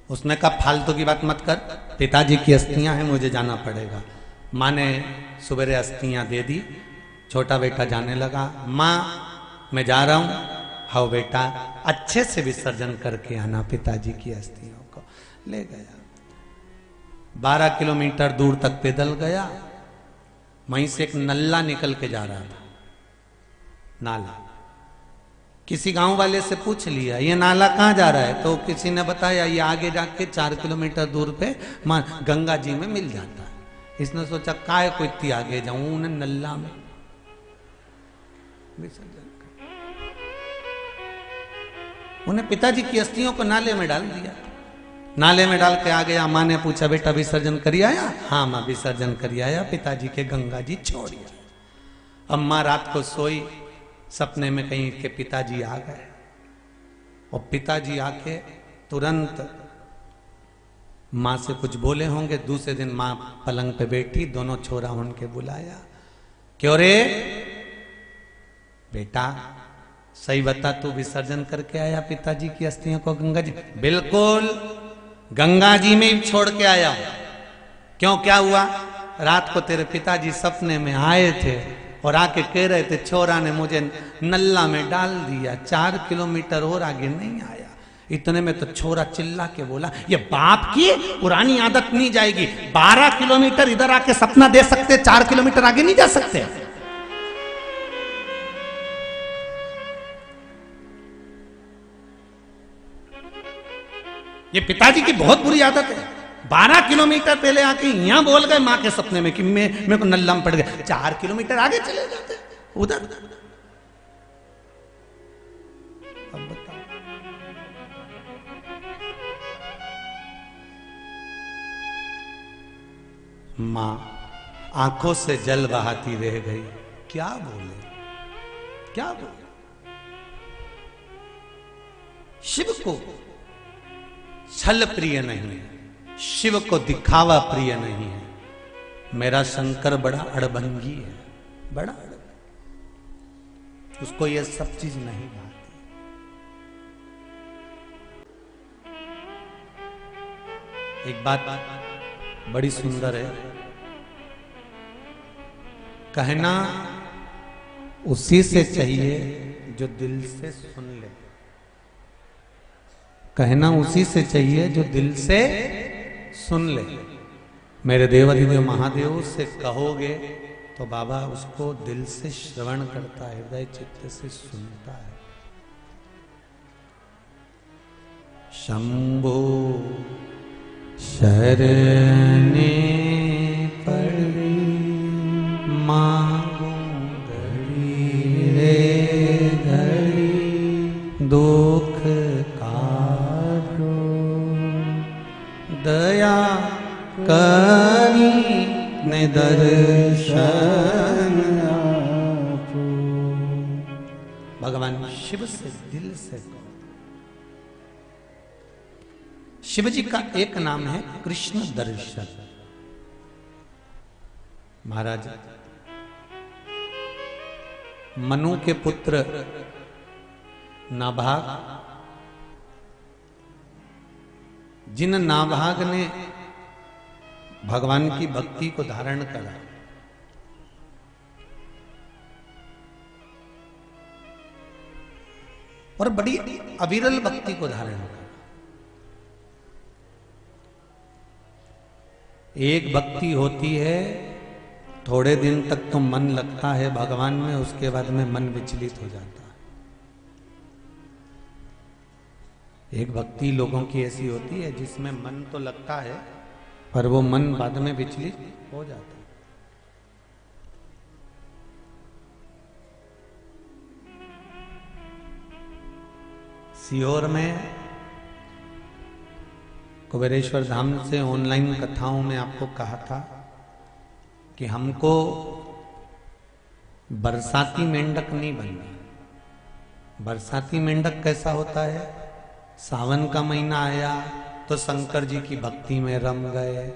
उसने कहा फालतू की बात मत कर, पिताजी की अस्थियां हैं मुझे जाना पड़ेगा। माँ ने सुबह अस्थियां दे दी, छोटा बेटा जाने लगा। माँ मैं जा रहा हूं, हाँ बेटा अच्छे से विसर्जन करके आना पिताजी की अस्थियों को। ले गया, 12 किलोमीटर दूर तक पैदल गया। वहीं से एक नल्ला निकल के जा रहा था, नाला। किसी गांव वाले से पूछ लिया ये नाला कहाँ जा रहा है, तो किसी ने बताया ये आगे जाके 4 किलोमीटर दूर पे मां गंगा जी में मिल जाता है। इसने सोचा काय को इतनी आगे जाऊं, उन्हें नल्ला में विसर्जन कर, उन्हें पिताजी की अस्थियों को नाले में डाल दिया। नाले में डाल के आ गया। माँ ने पूछा बेटा विसर्जन करी आया? हाँ माँ विसर्जन करी आया, पिताजी के गंगा जी छोड़िया। अब माँ रात को सोई, सपने में कहीं के पिताजी आ गए और पिताजी आके तुरंत माँ से कुछ बोले होंगे। दूसरे दिन माँ पलंग पे बैठी, दोनों छोरा उनके बुलाया, क्यों रे बेटा सही बता तू विसर्जन करके आया पिताजी की अस्थियों को गंगा जी? बिल्कुल गंगा जी में ही छोड़ के आया। क्यों क्या हुआ? रात को तेरे पिताजी सपने में आए थे और आके कह रहे थे छोरा ने मुझे नल्ला में डाल दिया, 4 किलोमीटर और आगे नहीं आया। इतने में तो छोरा चिल्ला के बोला ये बाप की पुरानी आदत नहीं जाएगी, 12 किलोमीटर इधर आके सपना दे सकते, 4 किलोमीटर आगे नहीं जा सकते। ये पिताजी की बहुत बुरी आदत है। 12 किलोमीटर पहले आके यहां बोल गए मां के सपने में कि मेरे को नल्ला में पड़ गया, 4 किलोमीटर आगे चले जाते उधर। अब बताओ मां आंखों से जल बहाती रह गई। क्या बोले, क्या बोले? शिव को छल प्रिय नहीं है, शिव को दिखावा प्रिय नहीं है। मेरा शंकर बड़ा अड़भंगी है, बड़ा अड़भंगी, उसको ये सब चीज नहीं भाती। एक बात बड़ी सुंदर है, कहना उसी से चाहिए जो दिल से सुन ले। कहना उसी से चाहिए जो दिल से सुन ले। मेरे देवाधिदेव महादेव से कहोगे तो बाबा उसको दिल से श्रवण करता है, हृदय चित्त से सुनता है। शंभो शरणे पड़ी मांगू घड़ी रे घड़ी दुख काटो दया करी ने दर्शन आपो। भगवान शिव से दिल से कहो। शिव जी का एक नाम है कृष्ण दर्शन। महाराज मनु के पुत्र नाभाग, जिन नाभाग ने भगवान की भक्ति को धारण करा, और बड़ी अविरल भक्ति को धारण करा। एक भक्ति होती है थोड़े दिन तक तो मन लगता है भगवान में, उसके बाद में मन विचलित हो जाता है। एक भक्ति लोगों की ऐसी होती है जिसमें मन तो लगता है पर वो मन बाद में विचलित हो जाता है। सीहोर में कुबेरेश्वर धाम से ऑनलाइन कथाओं में आपको कहा था कि हमको बरसाती मेंढक नहीं बनना। बरसाती मेंढक कैसा होता है? सावन का महीना आया तो शंकर जी की भक्ति में रम गए,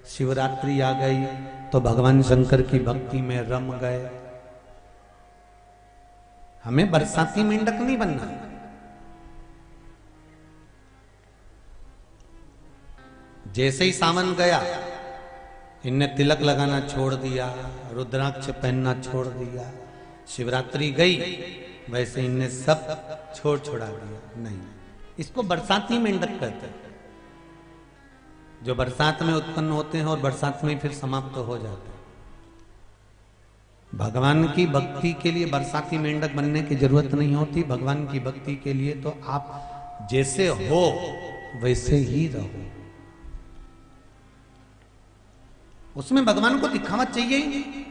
शिवरात्रि आ गई तो भगवान शंकर की भक्ति में रम गए। हमें बरसाती मेंढक नहीं बनना। जैसे ही सावन गया इनने तिलक लगाना छोड़ दिया, रुद्राक्ष पहनना छोड़ दिया। शिवरात्रि गई वैसे इनने सब छोड़ा दिया। नहीं, इसको बरसाती मेंढक कहते हैं, जो बरसात में उत्पन्न होते हैं और बरसात में फिर समाप्त हो जाते हैं। भगवान की भक्ति के लिए बरसाती मेंढक बनने की जरूरत नहीं होती। भगवान की भक्ति के लिए तो आप जैसे हो वैसे ही रहो। उसमें भगवान को दिखावा चाहिए ही नहीं।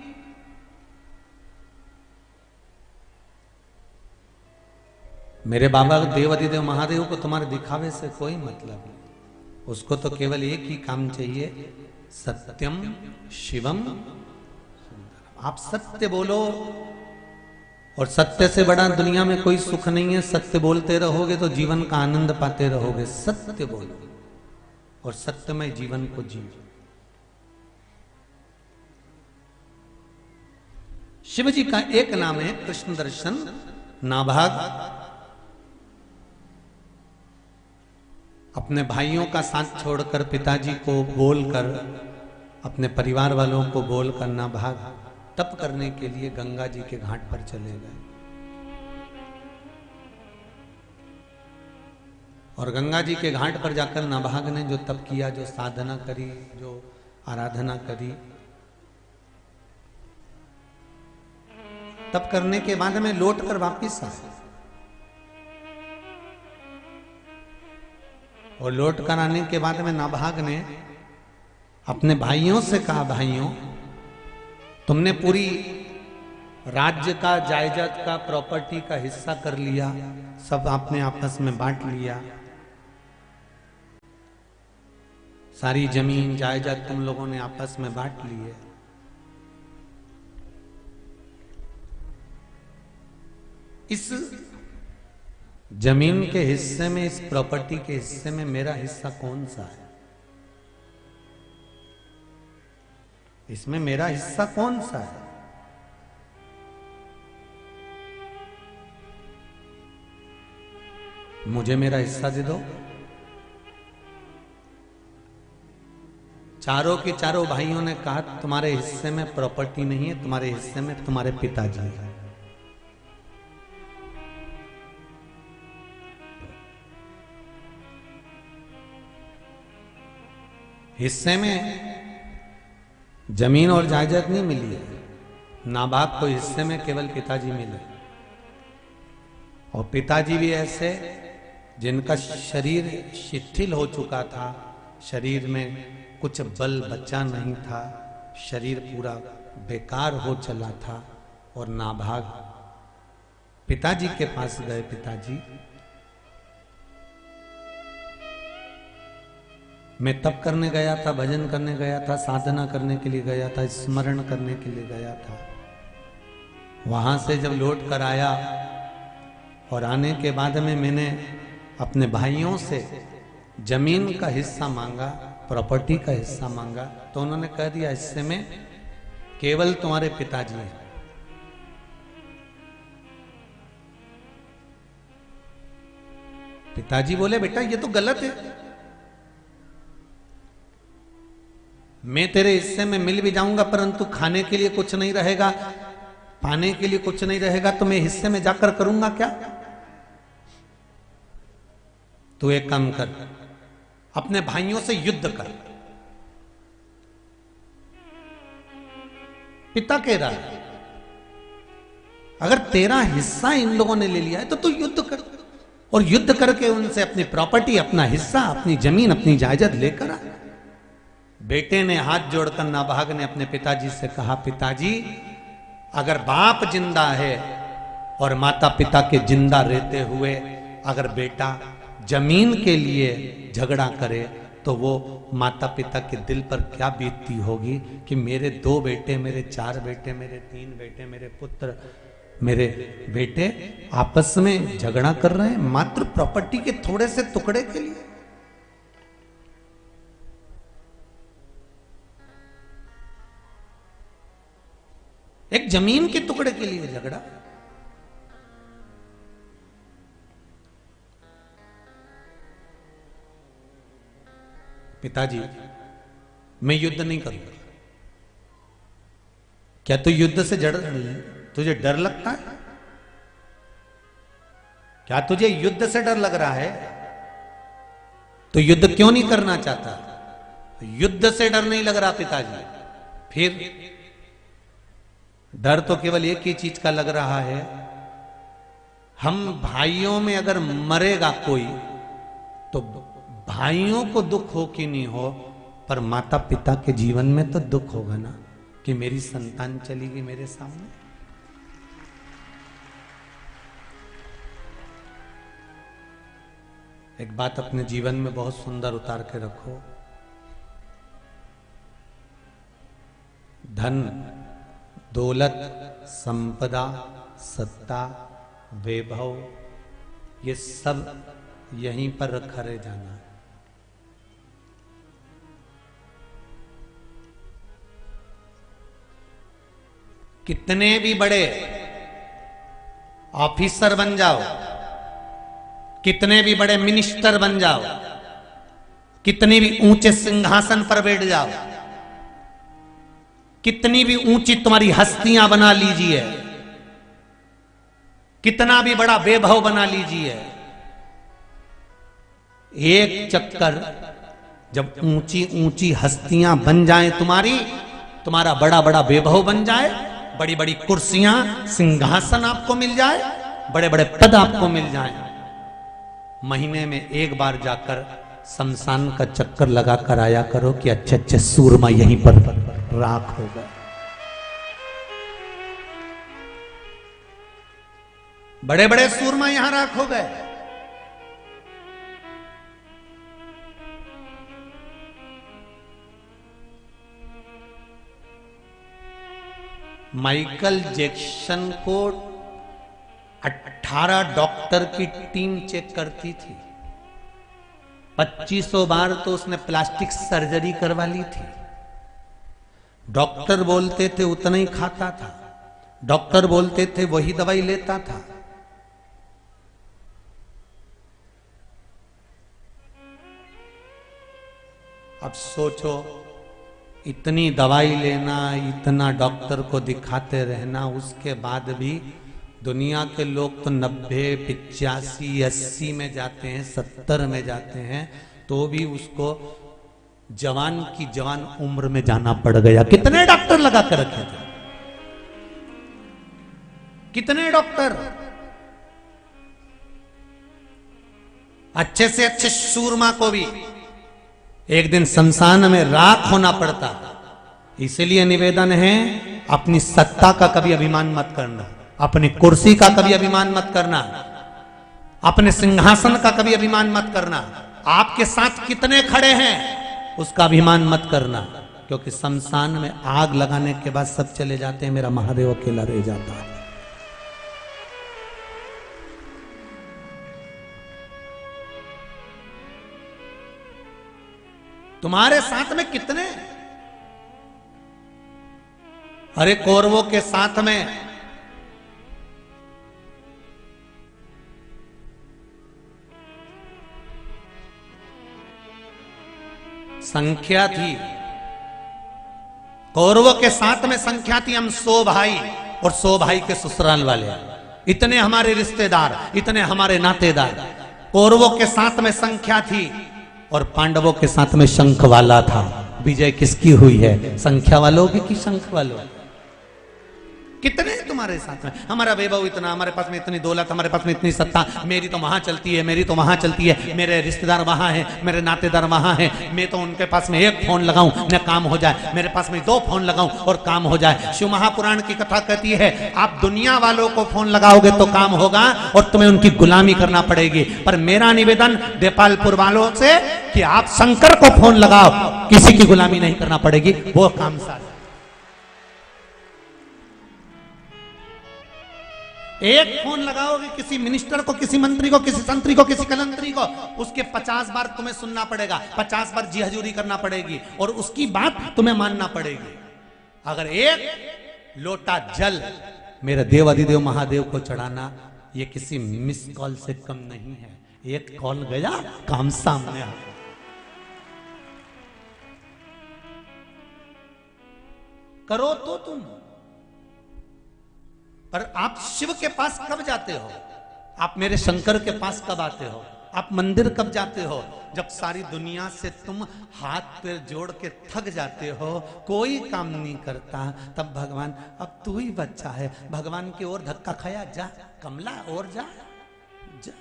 मेरे बाबा देवाधिदेव महादेव को तुम्हारे दिखावे से कोई मतलब नहीं। उसको तो केवल एक ही काम चाहिए, सत्यम शिवम सुंदरम। आप सत्य बोलो, और सत्य से बड़ा दुनिया में कोई सुख नहीं है। सत्य बोलते रहोगे तो जीवन का आनंद पाते रहोगे। सत्य बोलो और सत्यमय जीवन को जियो। शिव जी का एक नाम है कृष्ण दर्शन। नाभाग अपने भाइयों का साथ छोड़कर, पिताजी को बोलकर, अपने परिवार वालों को बोलकर नाभाग तप करने के लिए गंगा जी के घाट पर चले गए। और गंगा जी के घाट पर जाकर नाभाग ने जो तप किया, जो साधना करी, जो आराधना करी, तप करने के बाद में लौट कर वापिस आए। और लौट कर आने के बाद में नाभाग ने अपने भाइयों से कहा, भाइयों तुमने पूरी राज्य का, जायदाद का, प्रॉपर्टी का हिस्सा कर लिया, सब आपने आपस में बांट लिया। सारी जमीन जायदाद तुम लोगों ने आपस में बांट ली है। इस जमीन के हिस्से में, इस प्रॉपर्टी के हिस्से में मेरा हिस्सा कौन सा है? इसमें मेरा हिस्सा कौन सा है? मुझे मेरा हिस्सा दे दो। चारों के चारों भाइयों ने कहा, तुम्हारे हिस्से में प्रॉपर्टी नहीं है, तुम्हारे हिस्से में तुम्हारे पिताजी है। हिस्से में जमीन और जायदाद नहीं मिली है, नाबाग को हिस्से में केवल पिताजी मिले। और पिताजी भी ऐसे जिनका शरीर शिथिल हो चुका था, शरीर में कुछ बल बचा नहीं था, शरीर पूरा बेकार हो चला था। और नाभाग पिताजी के पास गए, पिताजी मैं तप करने गया था, भजन करने गया था, साधना करने के लिए गया था, स्मरण करने के लिए गया था। वहां से जब लौट कर आया और आने के बाद में मैंने अपने भाइयों से जमीन का हिस्सा मांगा, प्रॉपर्टी का हिस्सा मांगा, तो उन्होंने कह दिया हिस्से में केवल तुम्हारे पिताजी हैं। पिताजी बोले बेटा ये तो गलत है, मैं तेरे हिस्से में मिल भी जाऊंगा परंतु खाने के लिए कुछ नहीं रहेगा, पाने के लिए कुछ नहीं रहेगा, तो मैं हिस्से में जाकर करूंगा क्या? तू एक काम कर, अपने भाइयों से युद्ध कर। पिता कह रहा है अगर तेरा हिस्सा इन लोगों ने ले लिया है तो तू युद्ध कर, और युद्ध करके उनसे अपनी प्रॉपर्टी, अपना हिस्सा, अपनी जमीन, अपनी जायदाद लेकर आ। बेटे ने हाथ जोड़कर नाभाग ने अपने पिताजी से कहा, पिताजी अगर बाप जिंदा है और माता पिता के जिंदा रहते हुए अगर बेटा जमीन के लिए झगड़ा करे तो वो माता पिता के दिल पर क्या बीतती होगी कि मेरे 2 बेटे, मेरे 4 बेटे, मेरे 3 बेटे, मेरे पुत्र, मेरे बेटे आपस में झगड़ा कर रहे हैं मात्र प्रॉपर्टी के थोड़े से टुकड़े के लिए। एक जमीन के टुकड़े के लिए झगड़ा। पिताजी मैं युद्ध नहीं करूंगा। क्या तू युद्ध से तुझे डर लगता है? क्या तुझे युद्ध से डर लग रहा है? तो युद्ध क्यों नहीं करना चाहता? युद्ध से डर नहीं लग रहा पिताजी, फिर डर तो केवल एक ही चीज का लग रहा है, हम भाइयों में अगर मरेगा कोई तो भाइयों को दुख हो कि नहीं हो, पर माता पिता के जीवन में तो दुख होगा ना कि मेरी संतान चली गई मेरे सामने। एक बात अपने जीवन में बहुत सुंदर उतार के रखो, धन, दौलत, संपदा, सत्ता, वैभव, ये सब यहीं पर रखा रह जाना है। कितने भी बड़े ऑफिसर बन जाओ, कितने भी बड़े मिनिस्टर बन जाओ, कितने भी ऊंचे सिंहासन पर बैठ जाओ, कितनी भी ऊंची तुम्हारी हस्तियां बना लीजिए, कितना भी बड़ा वैभव बना लीजिए, एक चक्कर जब ऊंची ऊंची हस्तियां बन जाएं तुम्हारा बड़ा बड़ा वैभव बन जाए, बड़ी बड़ी कुर्सियां, सिंहासन आपको मिल जाए, बड़े बड़े पद आपको मिल जाए, महीने में एक बार जाकर शमशान का चक्कर लगा कर आया करो कि अच्छे अच्छे सूरमा यहीं पर राख हो गए। बड़े बड़े सूरमा यहां राख हो गए। माइकल जैक्सन को 18 डॉक्टर की टीम चेक करती थी, 2500 बार तो उसने प्लास्टिक सर्जरी करवा ली थी। डॉक्टर बोलते थे उतना ही खाता था, डॉक्टर बोलते थे वही दवाई लेता था। अब सोचो, इतनी दवाई लेना, इतना डॉक्टर को दिखाते रहना, उसके बाद भी दुनिया के लोग तो 90, 85, 80 में जाते हैं, 70 में जाते हैं, तो भी उसको जवान की जवान उम्र में जाना पड़ गया। कितने डॉक्टर लगा कर रखे थे, कितने डॉक्टर, अच्छे से अच्छे सूरमा को भी एक दिन शमशान में राख होना पड़ता। इसलिए निवेदन है, अपनी सत्ता का कभी अभिमान मत करना, अपनी कुर्सी का कभी अभिमान मत करना, अपने सिंहासन का कभी अभिमान मत करना, आपके साथ कितने खड़े हैं उसका अभिमान मत करना, क्योंकि शमशान में आग लगाने के बाद सब चले जाते हैं, मेरा महादेव अकेला रह जाता है। तुम्हारे साथ में कितने, अरे कौरवों के साथ में संख्या थी, कौरवों के साथ में संख्या थी, हम 100 भाई और 100 भाई के ससुराल वाले, इतने हमारे रिश्तेदार, इतने हमारे नातेदार। कौरवों के साथ में संख्या थी और पांडवों के साथ में शंख वाला था। विजय किसकी हुई है, संख्या वालों की कि शंख वालों? कितने तुम्हारे साथ में, हमारा वैभव इतना, हमारे पास में इतनी दौलत, हमारे पास में इतनी सत्ता, मेरी तो वहां चलती है, मेरी तो वहां चलती है, मेरे रिश्तेदार वहां हैं, मेरे नातेदार वहां हैं, मैं तो उनके पास में एक फोन लगाऊं न काम हो जाए, मेरे पास में 2 फोन लगाऊं और काम हो जाए। शिव महापुराण की कथा कहती है, आप दुनिया वालों को फोन लगाओगे तो काम होगा और तुम्हें उनकी गुलामी करना पड़ेगी। पर मेरा निवेदन देपालपुर वालों से कि आप शंकर को फोन लगाओ, किसी की गुलामी नहीं करना पड़ेगी, वो काम साथ। एक फोन लगाओगे किसी मिनिस्टर को, किसी मंत्री को, किसी संतरी को, किसी कलंतरी को, उसके 50 बार तुम्हें सुनना पड़ेगा, 50 बार जी हजूरी करना पड़ेगी और उसकी बात तुम्हें मानना पड़ेगी। अगर एक लोटा जल मेरे देव अधिदेव महादेव को चढ़ाना, ये किसी मिस कॉल से कम नहीं है। एक कॉल गया, काम सामने आ गया। करो तो तुम, पर आप शिव के पास कब जाते हो, आप मेरे शंकर के पास कब आते हो, आप मंदिर कब जाते हो? जब सारी दुनिया से तुम हाथ पैर जोड़ के थक जाते हो, कोई काम नहीं करता, तब भगवान अब तू ही बच्चा है, भगवान की ओर धक्का खाया, जा कमला और जा, जा,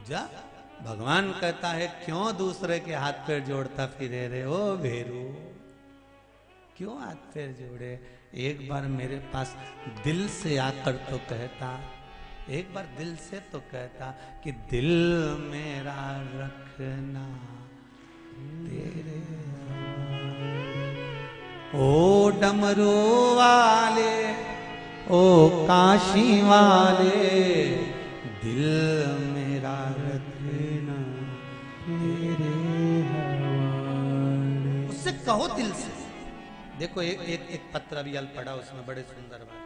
जा। भगवान कहता है, क्यों दूसरे के हाथ पैर जोड़ता फिरे रे ओ भेरू, क्यों हाथ पैर जोड़े? एक बार मेरे पास दिल से आकर तो कहता, एक बार दिल से तो कहता कि दिल मेरा रखना तेरे, ओ डमरू वाले, ओ काशी वाले, दिल मेरा रखना तेरे हवाले। उससे कहो दिल से। देखो एक पत्र अभी अल पढ़ा, उसमें बड़े सुंदर बात।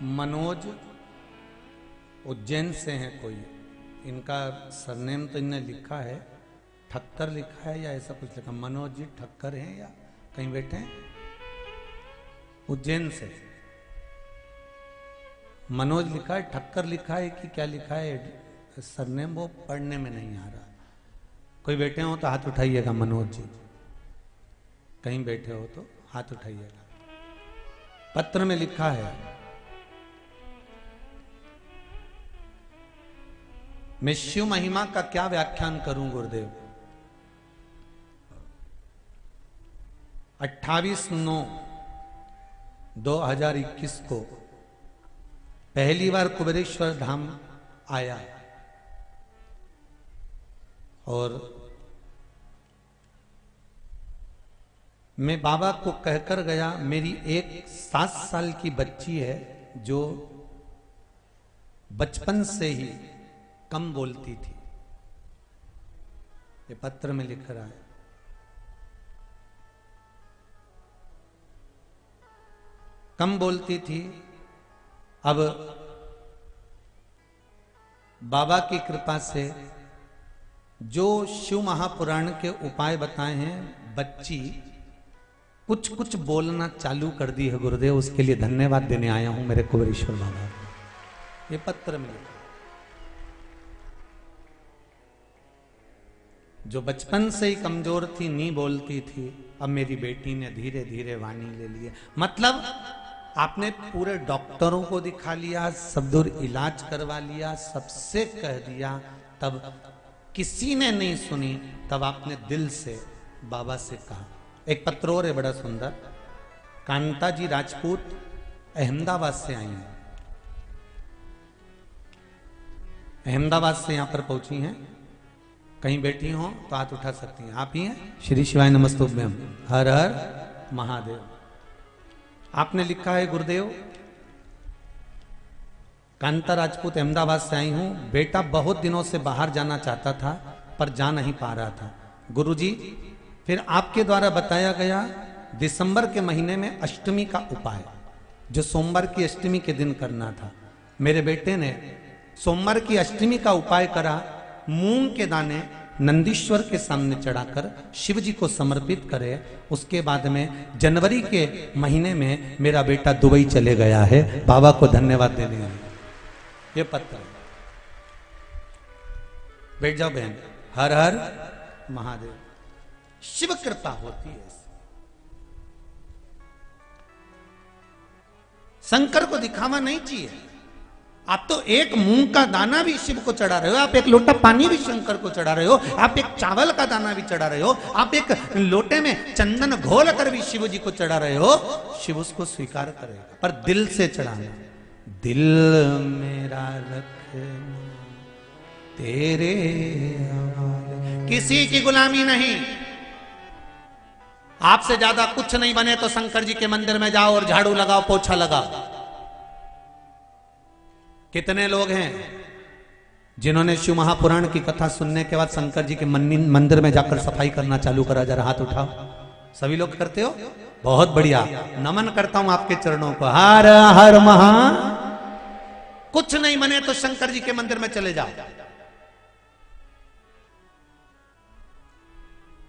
मनोज उज्जैन से हैं कोई, इनका सरनेम तो इनने लिखा है, ठक्कर लिखा है या ऐसा कुछ लिखा, मनोज जी ठक्कर हैं या कहीं बैठे हैं, उज्जैन से। मनोज लिखा है, ठक्कर लिखा है कि क्या लिखा है, सरनेम वो पढ़ने में नहीं आ रहा। कोई बैठे हो तो हाथ उठाइएगा, मनोज जी कहीं बैठे हो तो हाथ उठाइएगा। पत्र में लिखा है, मैं शिव महिमा का क्या व्याख्यान करूं गुरुदेव। 28/9/2021 को पहली बार कुबेरेश्वर धाम आया और मैं बाबा को कहकर गया, मेरी एक 7 साल की बच्ची है जो बचपन से ही कम बोलती थी। ये पत्र में लिख रहा है, कम बोलती थी। अब बाबा की कृपा से जो शिव महापुराण के उपाय बताए हैं, बच्ची कुछ कुछ बोलना चालू कर दी है गुरुदेव, उसके लिए धन्यवाद देने आया हूं मेरे कुबेरेश्वर बाबा। ये पत्र में लिखा, जो बचपन से ही कमजोर थी, नहीं बोलती थी, अब मेरी बेटी ने धीरे धीरे वाणी ले ली है। मतलब आपने पूरे डॉक्टरों को दिखा लिया, सब दूर इलाज करवा लिया, सबसे कह दिया, तब किसी ने नहीं सुनी, तब आपने दिल से बाबा से कहा। एक पत्र और है बड़ा सुंदर, कांता जी राजपूत अहमदाबाद से आई हैं, अहमदाबाद से यहां पर पहुंची हैं। कहीं बैठी हो तो हाथ उठा सकती हैं, आप ही हैं। श्री शिवाय नमस्तुभ्यम, हर हर महादेव। आपने लिखा है, गुरुदेव कांता राजपूत अहमदाबाद से आई हूं, बेटा बहुत दिनों से बाहर जाना चाहता था पर जा नहीं पा रहा था। गुरुजी, फिर आपके द्वारा बताया गया दिसंबर के महीने में अष्टमी का उपाय, जो सोमवार की अष्टमी के दिन करना था। मेरे बेटे ने सोमवार की अष्टमी का उपाय करा, मूंग के दाने नंदीश्वर के सामने चढ़ाकर शिव जी को समर्पित करे। उसके बाद में जनवरी के महीने में मेरा बेटा दुबई चले गया है। बाबा को धन्यवाद देने हैं। ये पत्र, बैठ जाओ बहन। हर हर महादेव। शिव कृपा होती है। शंकर को दिखावा नहीं चाहिए। आप तो एक मूंग का दाना भी शिव को चढ़ा रहे हो, आप एक लोटा पानी भी शंकर को चढ़ा रहे हो, आप एक चावल का दाना भी चढ़ा रहे हो, आप एक लोटे में चंदन घोल कर भी शिव जी को चढ़ा रहे हो। शिव उसको स्वीकार करेगा, पर दिल से चढ़ाना। दिल मेरा रख तेरे हवाले, किसी की गुलामी नहीं। आपसे ज्यादा कुछ नहीं बने तो शंकर जी के मंदिर में जाओ और झाड़ू लगाओ, पोछा लगाओ। कितने लोग हैं जिन्होंने शिव महापुराण की कथा सुनने के बाद शंकर जी के मंदिर में जाकर सफाई करना चालू करा? जरा हाथ उठाओ। सभी लोग करते हो? बहुत बढ़िया, नमन करता हूं आपके चरणों को। हर हर महा। कुछ नहीं बने तो शंकर जी के मंदिर में चले जाओ।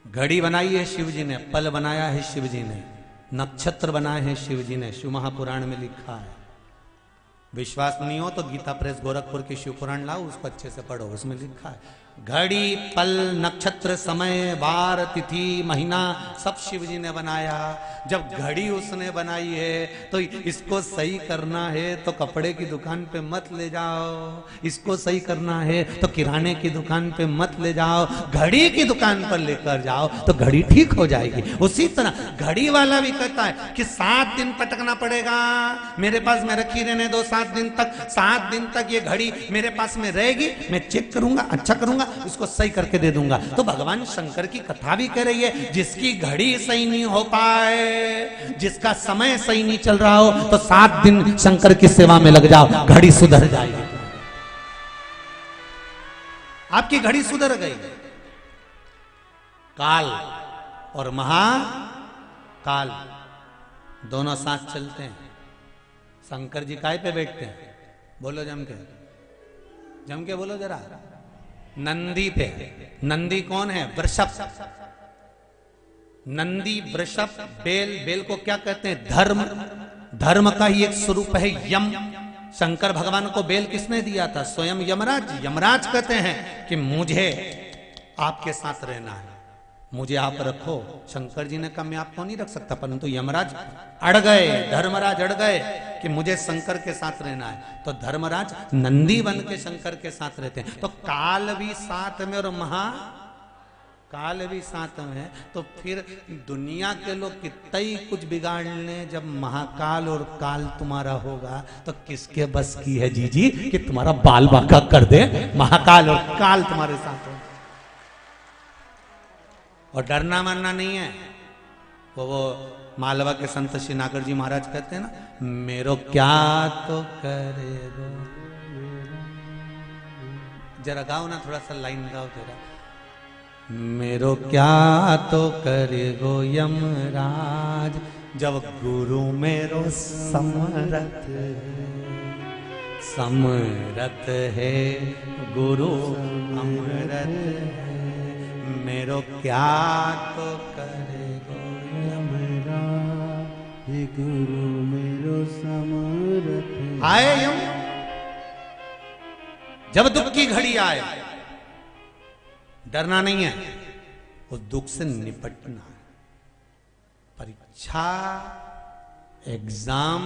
घड़ी बनाई है शिव जी ने, पल बनाया है शिव जी ने, नक्षत्र बनाए हैं शिव जी ने। शिव महापुराण में लिखा है। विश्वास नहीं हो तो गीता प्रेस गोरखपुर की शिव पुराण लाओ, उसको अच्छे से पढ़ो। उसमें लिखा है घड़ी, पल, नक्षत्र, समय, वार, तिथि, महीना सब शिव जी ने बनाया। जब घड़ी उसने बनाई है तो इसको सही करना है तो कपड़े की दुकान पे मत ले जाओ, इसको सही करना है तो किराने की दुकान पे मत ले जाओ, घड़ी की दुकान पर लेकर जाओ तो घड़ी ठीक हो जाएगी। उसी तरह घड़ी वाला भी कहता है कि 7 दिन पटकना पड़ेगा, मेरे पास में रखी रहने दो 7 दिन तक। 7 दिन तक ये घड़ी मेरे पास में रहेगी, मैं चेक करूंगा, अच्छा करूंगा, उसको सही करके दे दूंगा। तो भगवान शंकर की कथा भी कह रही है, जिसकी घड़ी सही नहीं हो पाए, जिसका समय सही नहीं चल रहा हो, तो 7 दिन शंकर की सेवा में लग जाओ, घड़ी सुधर जाएगी। आपकी घड़ी सुधर गई। काल और महाकाल दोनों साथ चलते हैं। शंकर जी काय पे बैठते हैं? बोलो जम के बोलो जरा। नंदी पे। नंदी कौन है? वृषभ। नंदी, वृषभ, बेल। बेल को क्या कहते हैं? धर्म। धर्म का ही एक स्वरूप है यम। शंकर भगवान को बेल किसने दिया था? स्वयं यमराज। यमराज कहते हैं कि मुझे आपके साथ रहना है, मुझे आप रखो। शंकर जी ने कहा मैं आपको नहीं रख सकता, परंतु यमराज अड़ गए, धर्मराज अड़ गए कि मुझे शंकर के साथ रहना है। तो धर्मराज नंदी बन के शंकर के साथ रहते हैं। तो काल भी साथ में और महाकाल भी साथ में है। तो फिर दुनिया के लोग कितना ही कुछ बिगाड़ लें, जब महाकाल और काल तुम्हारा होगा तो किसके बस की है जीजी कि तुम्हारा बाल बांका कर दे? महाकाल और काल तुम्हारे साथ हो। और डरना मानना नहीं है। वो मालवा के संत श्री नागर जी महाराज कहते हैं ना, मेरो क्या तो करे गो। जरा गाओ ना, थोड़ा सा लाइन गाओ जरा। मेरो क्या तो करे गो यमराज, जब गुरु मेरो समरथ समरथ है, गुरु अमरथ है, मेरो क्या तो करेगो हमरा, हे गुरु मेरो समरथ है। आए यूं, जब दुख की घड़ी आए, डरना नहीं है, उस दुख से निपटना है। परीक्षा एग्जाम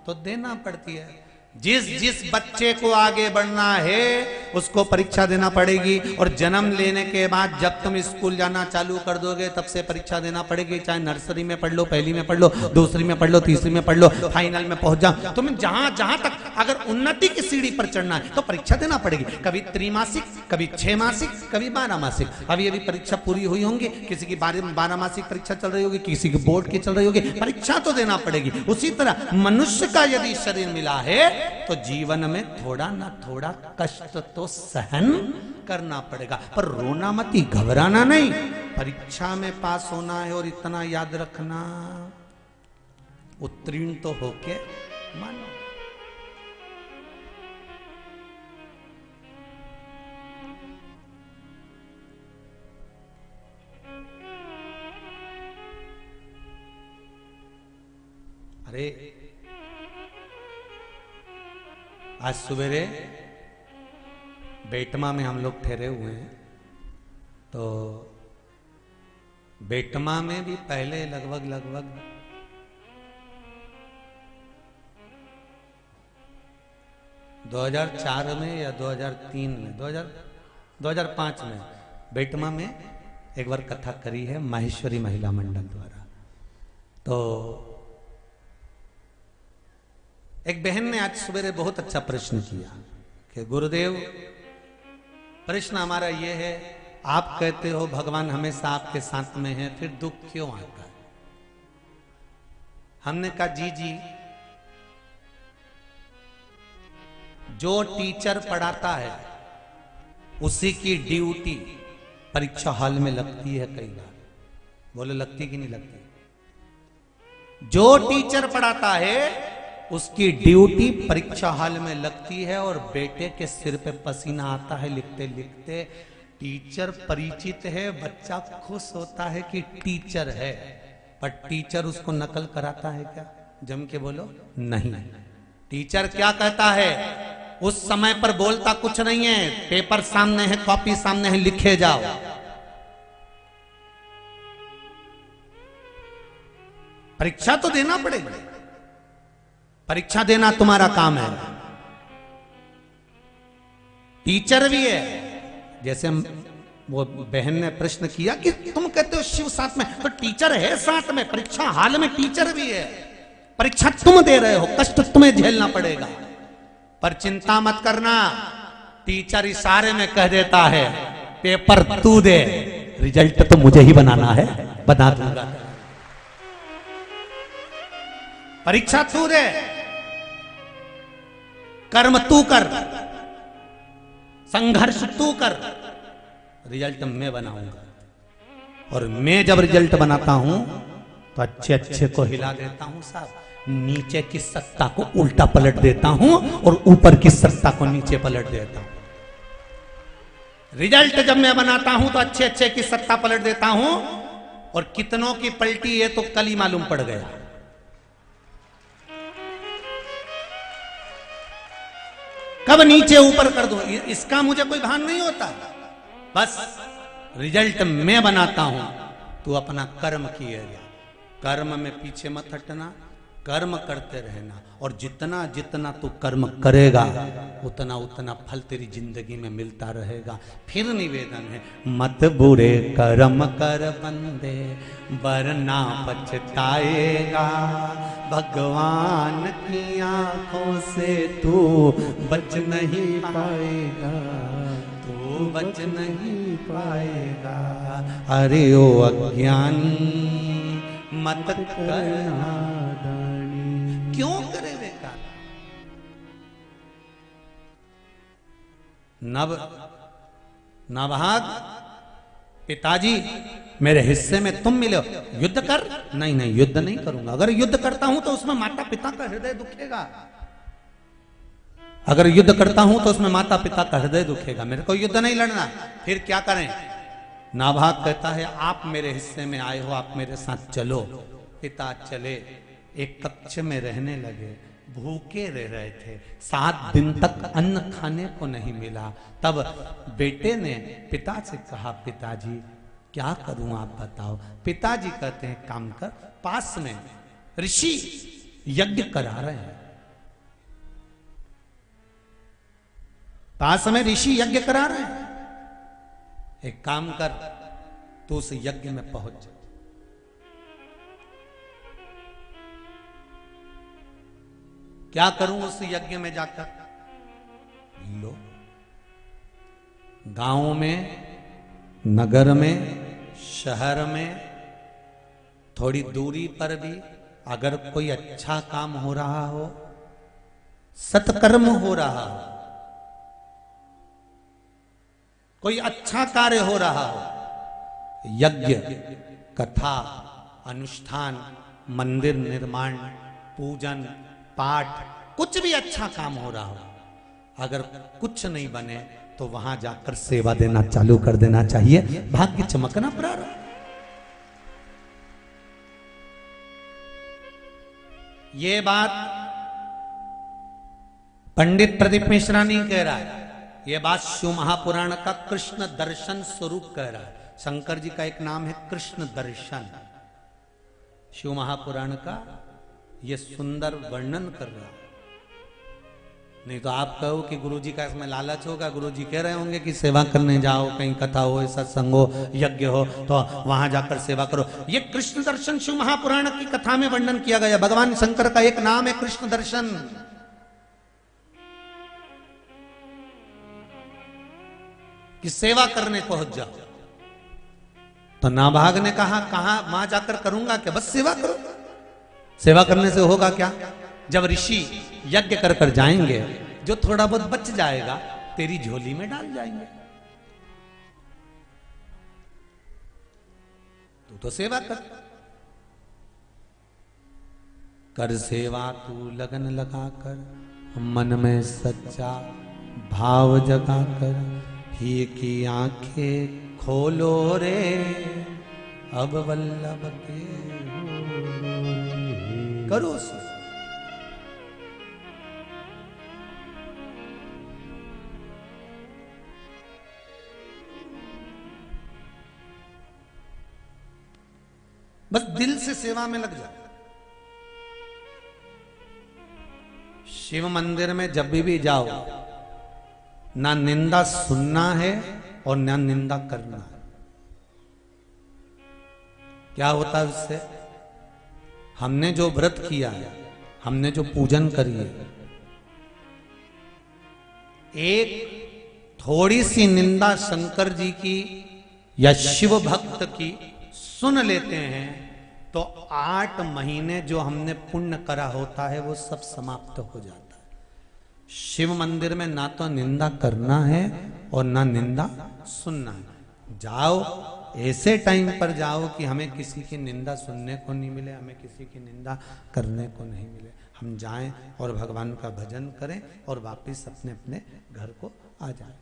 तो देना पड़ती है। जिस बच्चे को आगे बढ़ना है उसको परीक्षा देना पड़ेगी। और जन्म लेने के बाद जब तुम स्कूल जाना चालू कर दोगे तब से परीक्षा देना पड़ेगी। चाहे नर्सरी में पढ़ लो, पहली में पढ़ लो, दूसरी में पढ़ लो, तीसरी में पढ़ लो, फाइनल में पहुंच जाओ। तुम्हें जहां जहां तक अगर उन्नति की सीढ़ी पर चढ़ना है तो परीक्षा देना पड़ेगी। कभी त्रैमासिक, कभी 6 मासिक, कभी 12 मासिक। अभी अभी परीक्षा पूरी हुई होंगी, किसी की 12 मासिक परीक्षा चल रही होगी, किसी की बोर्ड की चल रही होगी। परीक्षा तो देना पड़ेगी। उसी तरह मनुष्य का यदि शरीर मिला है तो जीवन में थोड़ा ना थोड़ा कष्ट तो सहन करना पड़ेगा। पर रोना मत, घबराना नहीं। परीक्षा में पास होना है और इतना याद रखना, उत्तीर्ण तो होके मानो। अरे आज सवेरे बेटमा में हम लोग ठहरे हुए हैं, तो बेटमा में भी पहले लगभग 2004 में या 2003 में 2005 में बेटमा में एक बार कथा करी है माहेश्वरी महिला मंडल द्वारा। तो एक बहन ने आज सवेरे बहुत अच्छा प्रश्न किया कि गुरुदेव, प्रश्न हमारा यह है, आप कहते हो भगवान हमेशा आपके साथ में है, फिर दुख क्यों आता है? हमने कहा जी, जो टीचर पढ़ाता है उसी की ड्यूटी परीक्षा हॉल में लगती है कई बार। बोले लगती कि नहीं लगती? जो टीचर पढ़ाता है उसकी ड्यूटी परीक्षा हॉल में लगती है। और बेटे के सिर पे पसीना आता है लिखते लिखते। टीचर परिचित है, बच्चा खुश होता है कि टीचर है, पर टीचर उसको नकल कराता है क्या? जम के बोलो, नहीं। टीचर क्या कहता है? उस समय पर बोलता कुछ नहीं है, पेपर सामने है, कॉपी सामने है, लिखे जाओ। परीक्षा तो देना पड़ेगा, परीक्षा देना तुम्हारा काम है। टीचर भी है। जैसे वो बहन ने प्रश्न किया कि तुम कहते हो शिव साथ में, तो टीचर है साथ में, परीक्षा हाल में टीचर भी है। परीक्षा तुम दे रहे हो, कष्ट तुम्हें झेलना पड़ेगा, पर चिंता मत करना। टीचर इशारे में कह देता है पेपर तू दे, रिजल्ट तो मुझे ही बनाना है, बना दूंगा। परीक्षा तू दे, कर्म तू कर, संघर्ष तू कर, रिजल्ट मैं बनाऊंगा। और मैं जब रिजल्ट बनाता हूं तो अच्छे अच्छे को हिला देता हूं साहब, नीचे की सत्ता को उल्टा पलट देता हूं और ऊपर की सत्ता को नीचे पलट देता हूं। रिजल्ट जब मैं बनाता हूं तो अच्छे अच्छे की सत्ता पलट देता हूं, और कितनों की पलटी है तो कल ही मालूम पड़ गया। कब नीचे ऊपर कर दूं इसका मुझे कोई भान नहीं होता। बस रिजल्ट मैं बनाता हूं, तू अपना कर्म किए जा। कर्म में पीछे मत हटना, कर्म करते रहना, और जितना जितना तू कर्म करेगा उतना उतना फल तेरी जिंदगी में मिलता रहेगा। फिर निवेदन है, मत बुरे कर्म कर बंदे वरना पछताएगा, भगवान की आंखों से तू बच नहीं पाएगा, तू बच नहीं पाएगा। अरे ओ अज्ञानी मत करना, क्यों करे बेकार? नभाग पिताजी मेरे हिस्से में तुम मिले हो, युद्ध कर। नहीं नहीं, युद्ध नहीं करूंगा। अगर युद्ध करता हूं तो उसमें माता पिता का हृदय दुखेगा। अगर युद्ध करता हूं तो उसमें माता पिता का हृदय दुखेगा। मेरे को युद्ध नहीं लड़ना। फिर क्या करें? नाभाग कहता है, आप मेरे हिस्से में आए हो, आप मेरे साथ चलो। पिता चले, एक कक्ष में रहने लगे। भूखे रह रहे थे, 7 दिन तक अन्न खाने को नहीं मिला। तब बेटे ने पिता से कहा, पिताजी क्या करूं आप बताओ। पिताजी कहते हैं, काम कर, पास में ऋषि यज्ञ करा रहे हैं, पास में ऋषि यज्ञ करा रहे हैं, एक काम कर, तो उस यज्ञ में पहुंच जा। क्या करूं उस यज्ञ में जाकर? लो, गांव में, नगर में, शहर में, थोड़ी दूरी पर भी अगर कोई अच्छा काम हो रहा हो, सत्कर्म हो रहा हो, कोई अच्छा कार्य हो रहा हो, यज्ञ, कथा, अनुष्ठान, मंदिर निर्माण, पूजन, पाठ, कुछ भी अच्छा काम हो रहा हो, अगर कुछ नहीं बने तो वहां जाकर सेवा देना चालू कर देना चाहिए। भाग्य चमकना प्रारंभ। ये बात पंडित प्रदीप मिश्रा नहीं कह रहा है, ये बात शिव महापुराण का कृष्ण दर्शन स्वरूप कह रहा है। शंकर जी का एक नाम है कृष्ण दर्शन। शिव महापुराण का ये सुंदर वर्णन कर रहा है। नहीं तो आप कहो कि गुरुजी का इसमें लालच होगा, गुरुजी कह रहे होंगे कि सेवा करने जाओ, कहीं कथा हो, सत्संग हो, यज्ञ हो, तो वहां जाकर सेवा करो। ये कृष्ण दर्शन शिव महापुराण की कथा में वर्णन किया गया। भगवान शंकर का एक नाम है कृष्ण दर्शन। कि सेवा करने पहुंच जाओ। तो नाभाग ने कहा, कहां वहां जाकर करूंगा क्या? बस सेवा करो। सेवा करने से होगा क्या? जब ऋषि यज्ञ कर कर जाएंगे, जो थोड़ा बहुत बच जाएगा तेरी झोली में डाल जाएंगे। तू तो सेवा कर। कर सेवा तू लगन लगाकर, मन में सच्चा भाव जगाकर, ही की आंखें खोलो रे, अब वल्लभ के करो से। बस दिल से सेवा में लग जाओ। शिव मंदिर में जब भी जाओ, ना निंदा सुनना है और ना निंदा करना है। क्या होता है उससे? हमने जो व्रत किया है, हमने जो पूजन करी है, एक थोड़ी सी निंदा शंकर जी की या शिव भक्त की सुन लेते हैं तो 8 महीने जो हमने पुण्य करा होता है वो सब समाप्त हो जाता है। शिव मंदिर में ना तो निंदा करना है और ना निंदा सुनना है। जाओ, ऐसे टाइम पर जाओ कि हमें किसी की निंदा सुनने को नहीं मिले, हमें किसी की निंदा करने को नहीं मिले। हम जाएं और भगवान का भजन करें और वापस अपने अपने घर को आ जाएं।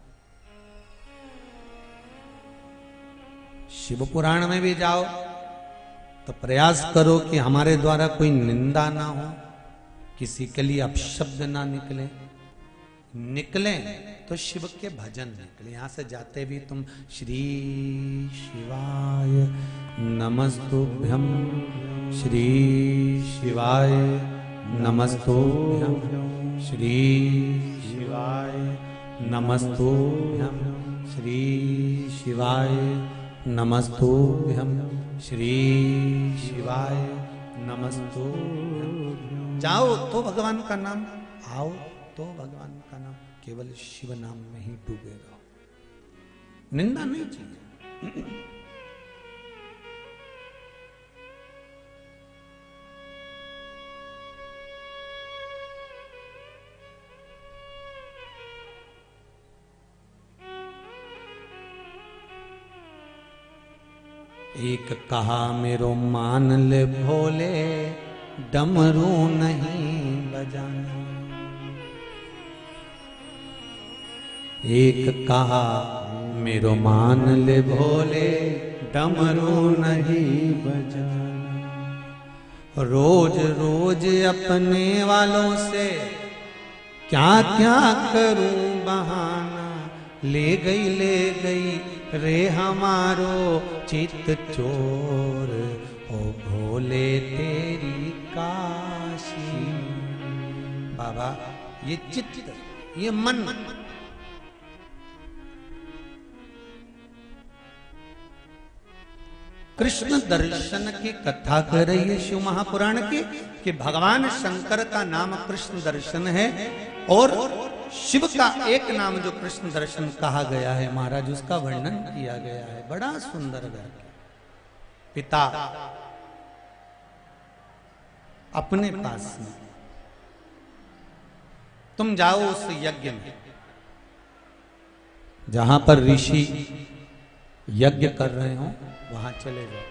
शिव पुराण में भी जाओ तो प्रयास करो कि हमारे द्वारा कोई निंदा ना हो, किसी के लिए अपशब्द ना निकले। निकले तो शिव के भजन निकले। यहां से जाते भी तुम श्री शिवाय नमस्तुभ्यम, श्री शिवाय नमस्तुभ्यम, श्री शिवाय नमस्तुभ्यम, श्री शिवाय नमस्तुभ्यम, श्री शिवाय नमस्तुभ्यम। जाओ तो भगवान का नाम, आओ तो भगवान का नाम, केवल शिव नाम में ही डूबे रहो। निंदा नहीं चाहिए। एक कहा मेरो मान ले भोले, डमरू नहीं बजाना। एक कहा मेरो मान ले भोले, डमरू नहीं बजाना। रोज रोज अपने वालों से क्या क्या करूं बहाना। ले गई रे हमारो चित चोर, ओ भोले तेरी काशी। बाबा ये चित्त, ये मन कृष्ण दर्शन की कथा कर रही है शिव महापुराण की, कि भगवान शंकर का नाम कृष्ण दर्शन है और शिव का एक नाम जो कृष्ण दर्शन कहा गया है महाराज, उसका वर्णन किया गया है। बड़ा सुंदर वर्णन। पिता अपने पास में, तुम जाओ उस यज्ञ में जहां पर ऋषि यज्ञ कर रहे हो, वहां चले जाओ।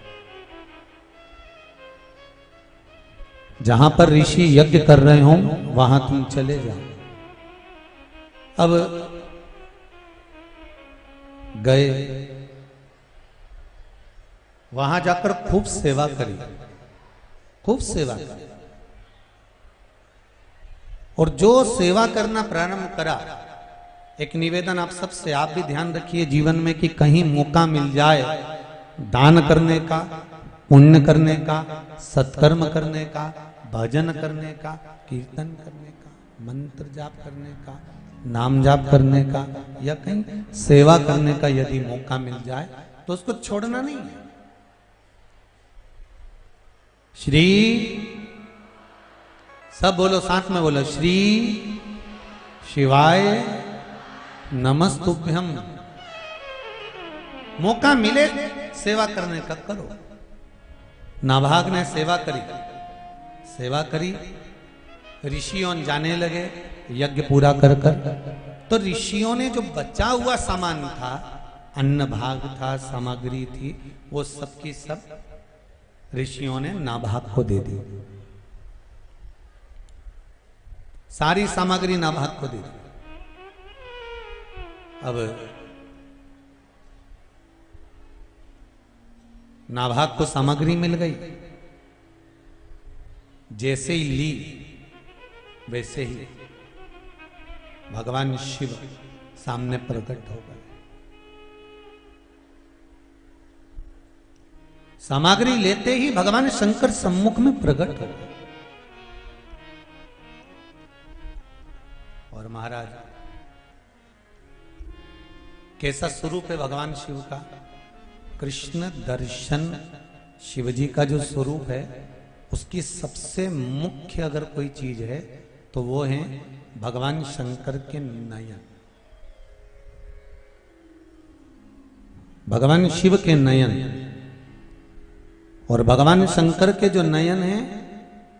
जहां पर ऋषि यज्ञ कर रहे हो वहां तुम चले जाओ। अब गए, वहां जाकर खूब सेवा करी, खूब सेवा करी। और जो सेवा करना प्रारंभ करा, एक निवेदन आप सबसे, आप भी ध्यान रखिए जीवन में कि कहीं मौका मिल जाए दान करने का, पुण्य करने का, सत्कर्म करने का, भजन करने का, कीर्तन करने का, मंत्र जाप करने का, नाम जाप करने का, या कहीं सेवा करने का यदि मौका मिल जाए तो उसको छोड़ना नहीं है। श्री, सब बोलो साथ में बोलो, श्री शिवाय नमस्तुभ्यम। मौका मिले सेवा करने का करो। नाभाग ने सेवा करी, सेवा करी, ऋषियों जाने लगे यज्ञ पूरा कर कर। तो ऋषियों ने जो बचा हुआ सामान था, अन्न भाग था, सामग्री थी, वो सब की सब ऋषियों ने नाभाग को दे दी। सारी सामग्री नाभाग को दे दी। अब नाभाग को सामग्री मिल गई, जैसे ही ली वैसे ही भगवान शिव सामने प्रकट हो गए। सामग्री लेते ही भगवान शंकर सम्मुख में प्रकट हो गए। और महाराज कैसा स्वरूप है भगवान शिव का? कृष्ण दर्शन शिवजी का जो स्वरूप है, उसकी सबसे मुख्य अगर कोई चीज है तो वो है भगवान शंकर के नयन। भगवान शिव के नयन, और भगवान शंकर के जो नयन है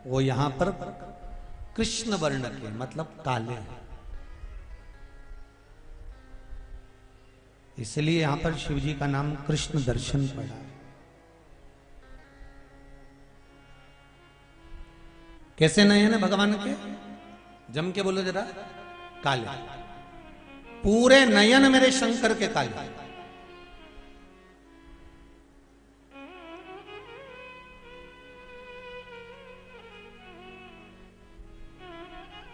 वो यहां पर कृष्ण वर्ण के, मतलब काले हैं। इसलिए यहां पर शिवजी का नाम कृष्ण दर्शन पड़ा है। कैसे नयन है भगवान के? जम के बोलो जरा। काले, पूरे नयन मेरे शंकर के काले।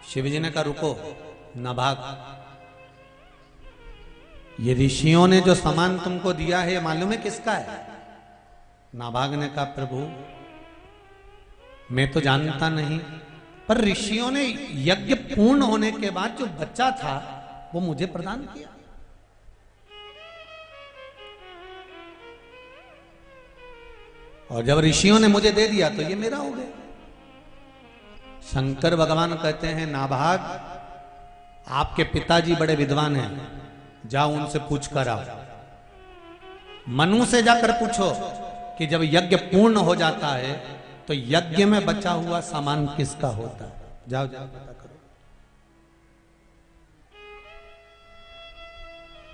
शिवजी ने कहा रुको नाभाग, ये ऋषियों ने जो सामान तुमको दिया है मालूम है किसका है? नाभाग ने कहा प्रभु मैं तो जानता नहीं, पर ऋषियों ने यज्ञ पूर्ण होने के बाद जो बच्चा था वो मुझे प्रदान किया। और जब ऋषियों ने मुझे दे दिया तो ये मेरा हो गया। शंकर भगवान कहते हैं नाभाग, आपके पिताजी बड़े विद्वान हैं, जाओ उनसे पूछ कर आओ। मनु से जाकर पूछो कि जब यज्ञ पूर्ण हो जाता है तो यज्ञ में बचा हुआ सामान किसका होता है। जाओ जाओ पता करो।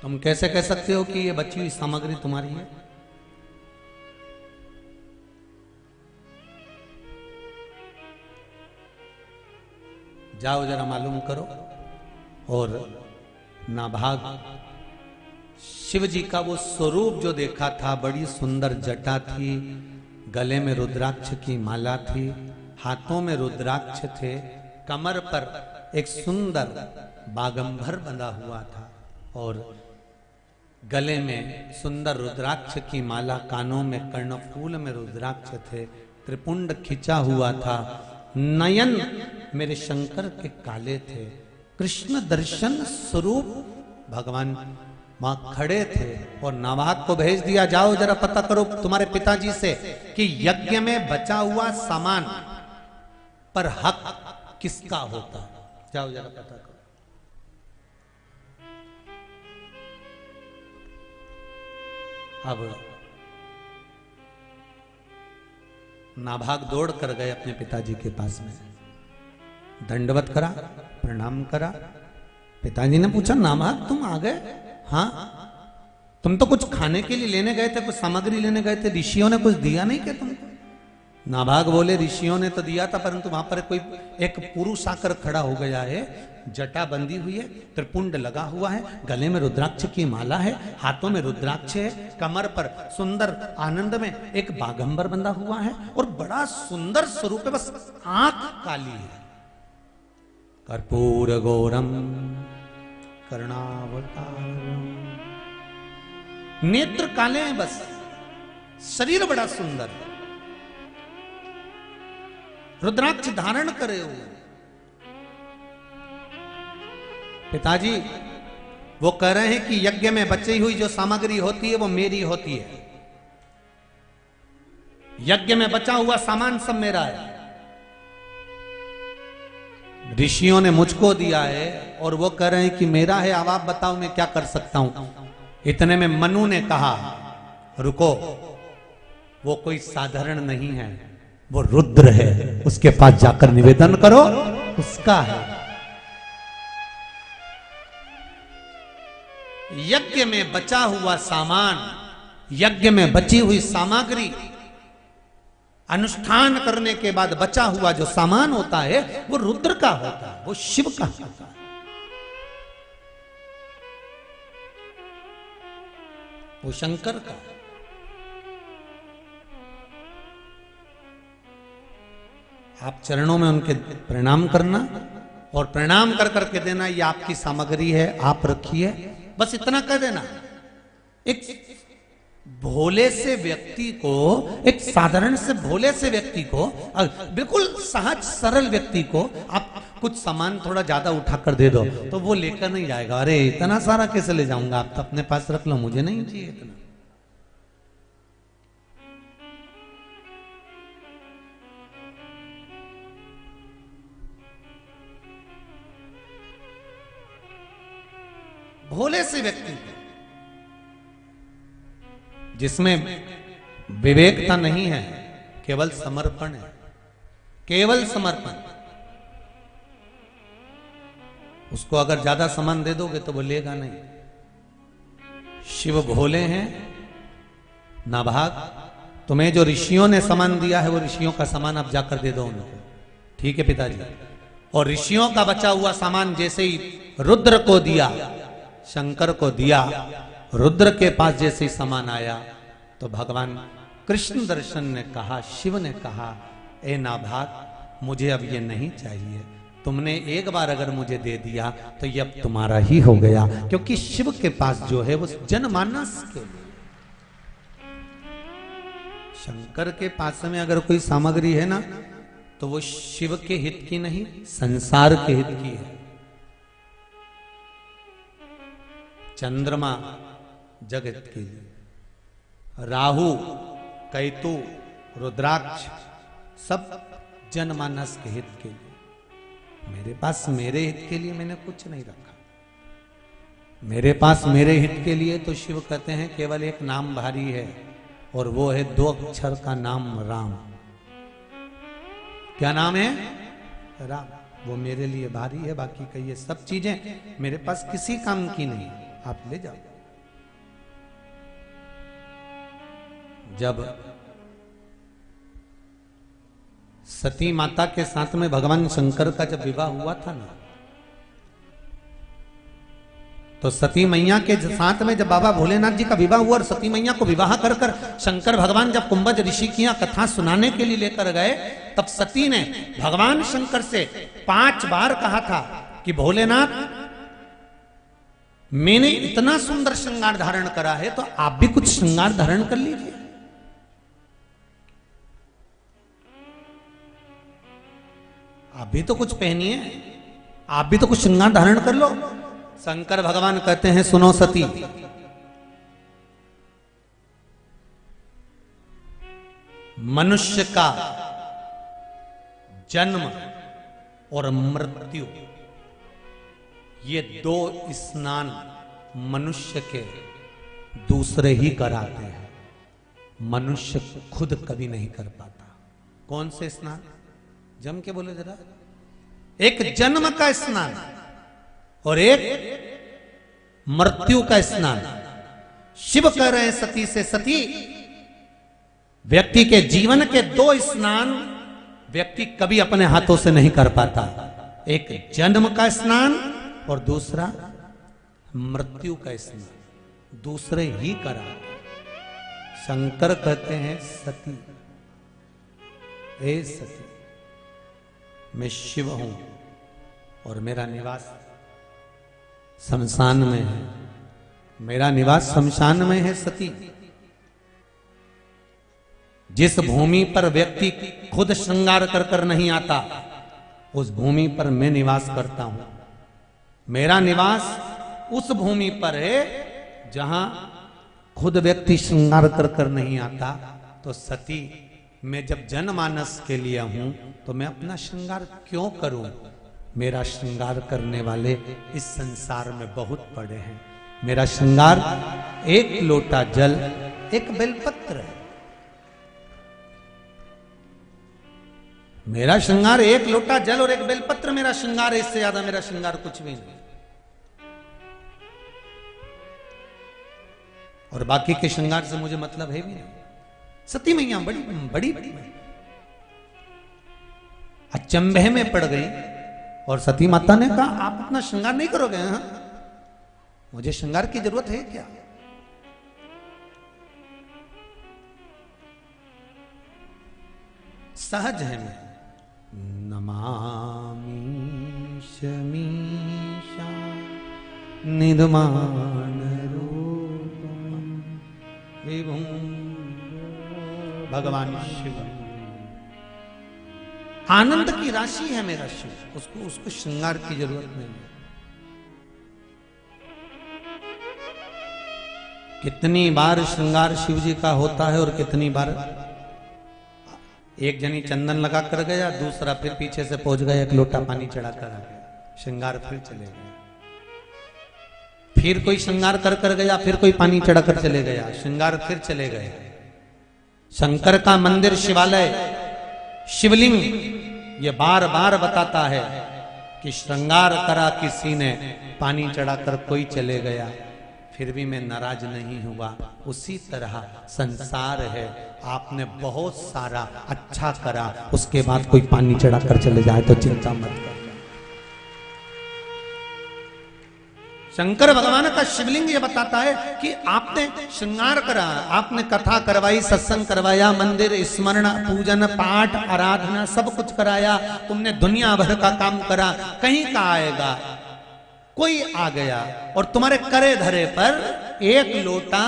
तुम कैसे कह सकते हो कि ये बची हुई सामग्री तुम्हारी है? जाओ जरा मालूम करो। और नाभाग शिव जी का वो स्वरूप जो देखा था, बड़ी सुंदर जटा थी, गले में रुद्राक्ष की माला थी, हाथों में रुद्राक्ष थे, कमर पर एक सुंदर बागंबर बंधा हुआ था और गले में सुंदर रुद्राक्ष की माला, कानों में कर्णफूल में रुद्राक्ष थे, त्रिपुंड खिंचा हुआ था, नयन मेरे शंकर के काले थे, कृष्ण दर्शन स्वरूप भगवान वहां खड़े थे। और नाभाग को भेज दिया, जाओ जरा पता करो तुम्हारे पिताजी से कि यज्ञ में बचा हुआ सामान पर हक किसका होता है, जाओ जरा पता करो। अब नाभाग दौड़ कर गए अपने पिताजी के पास में, दंडवत करा, प्रणाम करा। पिताजी ने पूछा, नाभाग तुम आ गए? हाँ, तुम तो कुछ खाने के लिए लेने गए थे, कुछ सामग्री लेने गए थे, ऋषियों ने कुछ दिया नहीं क्या तुमको? नाभाग बोले, ऋषियों ने तो दिया था, परंतु वहां पर कोई एक पुरुष आकर खड़ा हो गया है, जटा बंधी हुई है, त्रिपुंड लगा हुआ है, गले में रुद्राक्ष की माला है, हाथों में रुद्राक्ष है, कमर पर सुंदर आनंद में एक बागंबर बंधा हुआ है और बड़ा सुंदर स्वरूप है, बस आंख काली है। कर्पूर गौरम कर्णावतारम, नेत्र काले हैं बस, शरीर बड़ा सुंदर, रुद्राक्ष धारण करे हुए। पिताजी वो कह रहे हैं कि यज्ञ में बची हुई जो सामग्री होती है वो मेरी होती है, यज्ञ में बचा हुआ सामान सब मेरा है, ऋषियों ने मुझको दिया है और वो कह रहे हैं कि मेरा है। अब आप बताओ मैं क्या कर सकता हूं। इतने में मनु ने कहा, रुको, वो कोई साधारण नहीं है, वो रुद्र है, उसके पास जाकर निवेदन करो, उसका है। यज्ञ में बचा हुआ सामान, यज्ञ में बची हुई सामग्री, अनुष्ठान करने के बाद बचा हुआ जो सामान होता है वो रुद्र का होता है, वो शिव का होता है, वो शंकर का। आप चरणों में उनके प्रणाम करना और प्रणाम कर करके देना, ये आपकी सामग्री है, आप रखिए, बस इतना कह देना। एक भोले से व्यक्ति को, एक साधारण से भोले से व्यक्ति को, बिल्कुल सहज सरल व्यक्ति को आप कुछ सामान थोड़ा ज्यादा उठा कर दे दो तो वो लेकर नहीं जाएगा। अरे इतना सारा कैसे ले जाऊंगा, आप तो अपने पास रख लो, मुझे नहीं चाहिए इतना। भोले से व्यक्ति जिसमें विवेकता नहीं है, केवल समर्पण है, केवल समर्पण, उसको अगर ज्यादा सामान दे दोगे तो वो लेगा नहीं। शिव भोले हैं। नाभाग, तुम्हें जो ऋषियों ने सामान दिया है वो ऋषियों का सामान आप जाकर दे दो उनको, ठीक है पिताजी? और ऋषियों का बचा हुआ सामान जैसे ही रुद्र को दिया, शंकर को दिया, रुद्र के पास जैसे ही सामान आया तो भगवान कृष्ण दर्शन ने कहा, शिव ने कहा, ए नाभाग मुझे अब ये नहीं चाहिए, तुमने एक बार अगर मुझे दे दिया तो ये अब तुम्हारा ही हो गया, क्योंकि शिव के पास जो है वो जनमानस के लिए। शंकर के पास में अगर कोई सामग्री है ना तो वो शिव के हित की नहीं, संसार के हित की है। चंद्रमा जगत के लिए, राहु कैतु रुद्राक्ष सब जनमानस के हित के लिए। मेरे पास मेरे हित के लिए मैंने कुछ नहीं रखा, मेरे पास मेरे हित के लिए तो शिव कहते हैं केवल एक नाम भारी है और वो है 2 अक्षर का नाम राम। क्या नाम है? राम। वो मेरे लिए भारी है, बाकी का ये सब चीजें मेरे पास किसी काम की नहीं, आप ले जाओ। जब सती माता के साथ में भगवान शंकर का जब विवाह हुआ था ना, तो सती मैया के साथ में जब बाबा भोलेनाथ जी का विवाह हुआ और सती मैया को विवाह कर कर शंकर भगवान जब कुंभज ऋषि की कथा सुनाने के लिए लेकर गए, तब सती ने भगवान शंकर से 5 बार कहा था कि भोलेनाथ, मैंने इतना सुंदर श्रृंगार धारण करा है, तो आप भी कुछ श्रृंगार धारण कर लीजिए। आप भी तो कुछ पहनिए, आप भी तो कुछ श्रृंगार धारण कर लो। शंकर भगवान कहते हैं, सुनो सती, मनुष्य का जन्म और मृत्यु, ये 2 स्नान मनुष्य के दूसरे ही कराते हैं, मनुष्य खुद कभी नहीं कर पाता। कौन से स्नान? जम के बोले जरा। एक जन्म का स्नान और एक मृत्यु का स्नान। शिव कह रहे हैं सती से, सती, व्यक्ति के जीवन के 2 स्नान व्यक्ति कभी अपने हाथों से नहीं कर पाता। एक जन्म का स्नान और दूसरा मृत्यु का स्नान, दूसरे ही करा। शंकर कहते हैं, सती, ए सती, मैं शिव हूं और मेरा निवास शमशान में है, मेरा निवास शमशान में है। सती, जिस भूमि पर व्यक्ति खुद श्रृंगार कर कर नहीं आता, उस भूमि पर मैं निवास करता हूं। मेरा निवास उस भूमि पर है जहां खुद व्यक्ति श्रृंगार कर कर नहीं आता। तो सती, मैं जब जनमानस के लिए हूं, तो मैं अपना श्रृंगार क्यों करूं? मेरा श्रृंगार करने वाले इस संसार में बहुत पड़े हैं। मेरा श्रृंगार 1 लोटा जल, 1 बेलपत्र है। मेरा श्रृंगार 1 लोटा जल और 1 बेलपत्र मेरा श्रृंगार है, इससे ज्यादा मेरा श्रृंगार कुछ भी नहीं। और बाकी के श्रृंगार से मुझे मतलब है भी नहीं। सती मैया बड़ी अचंभे में पड़ गई और सती माता ने कहा, आप अपना श्रृंगार नहीं करोगे? हाँ, मुझे श्रृंगार की जरूरत है क्या? सहज है मैं। नमामि शमीशा निधमान रूपम विभुं, भगवान शिव आनंद की राशि है मेरा शिव, उसको श्रृंगार की जरूरत नहीं है। कितनी बार श्रृंगार शिव जी का होता है और कितनी बार एक जनी चंदन लगा कर गया, दूसरा फिर पीछे से पहुंच गया, 1 लोटा पानी चढ़ा कर आ गया, श्रृंगार फिर चले गए। फिर कोई श्रृंगार कर गया, फिर कोई पानी चढ़ा कर चले गया, श्रृंगार फिर चले गए। शंकर का मंदिर, शिवालय, शिवलिंग ये बार बार बताता है कि श्रृंगार करा किसी ने, पानी चढ़ाकर कोई चले गया, फिर भी मैं नाराज नहीं हुआ। उसी तरह संसार है, आपने बहुत सारा अच्छा करा, उसके बाद कोई पानी चढ़ाकर चले जाए तो चिंता मत कर। शंकर भगवान का शिवलिंग ये बताता है कि आपने श्रृंगार करा, आपने कथा करवाई, सत्संग करवाया, मंदिर स्मरण, पूजन, पाठ, आराधना सब कुछ कराया, तुमने दुनिया भर का काम करा, कहीं का आएगा कोई आ गया और तुम्हारे करे धरे पर 1 लोटा,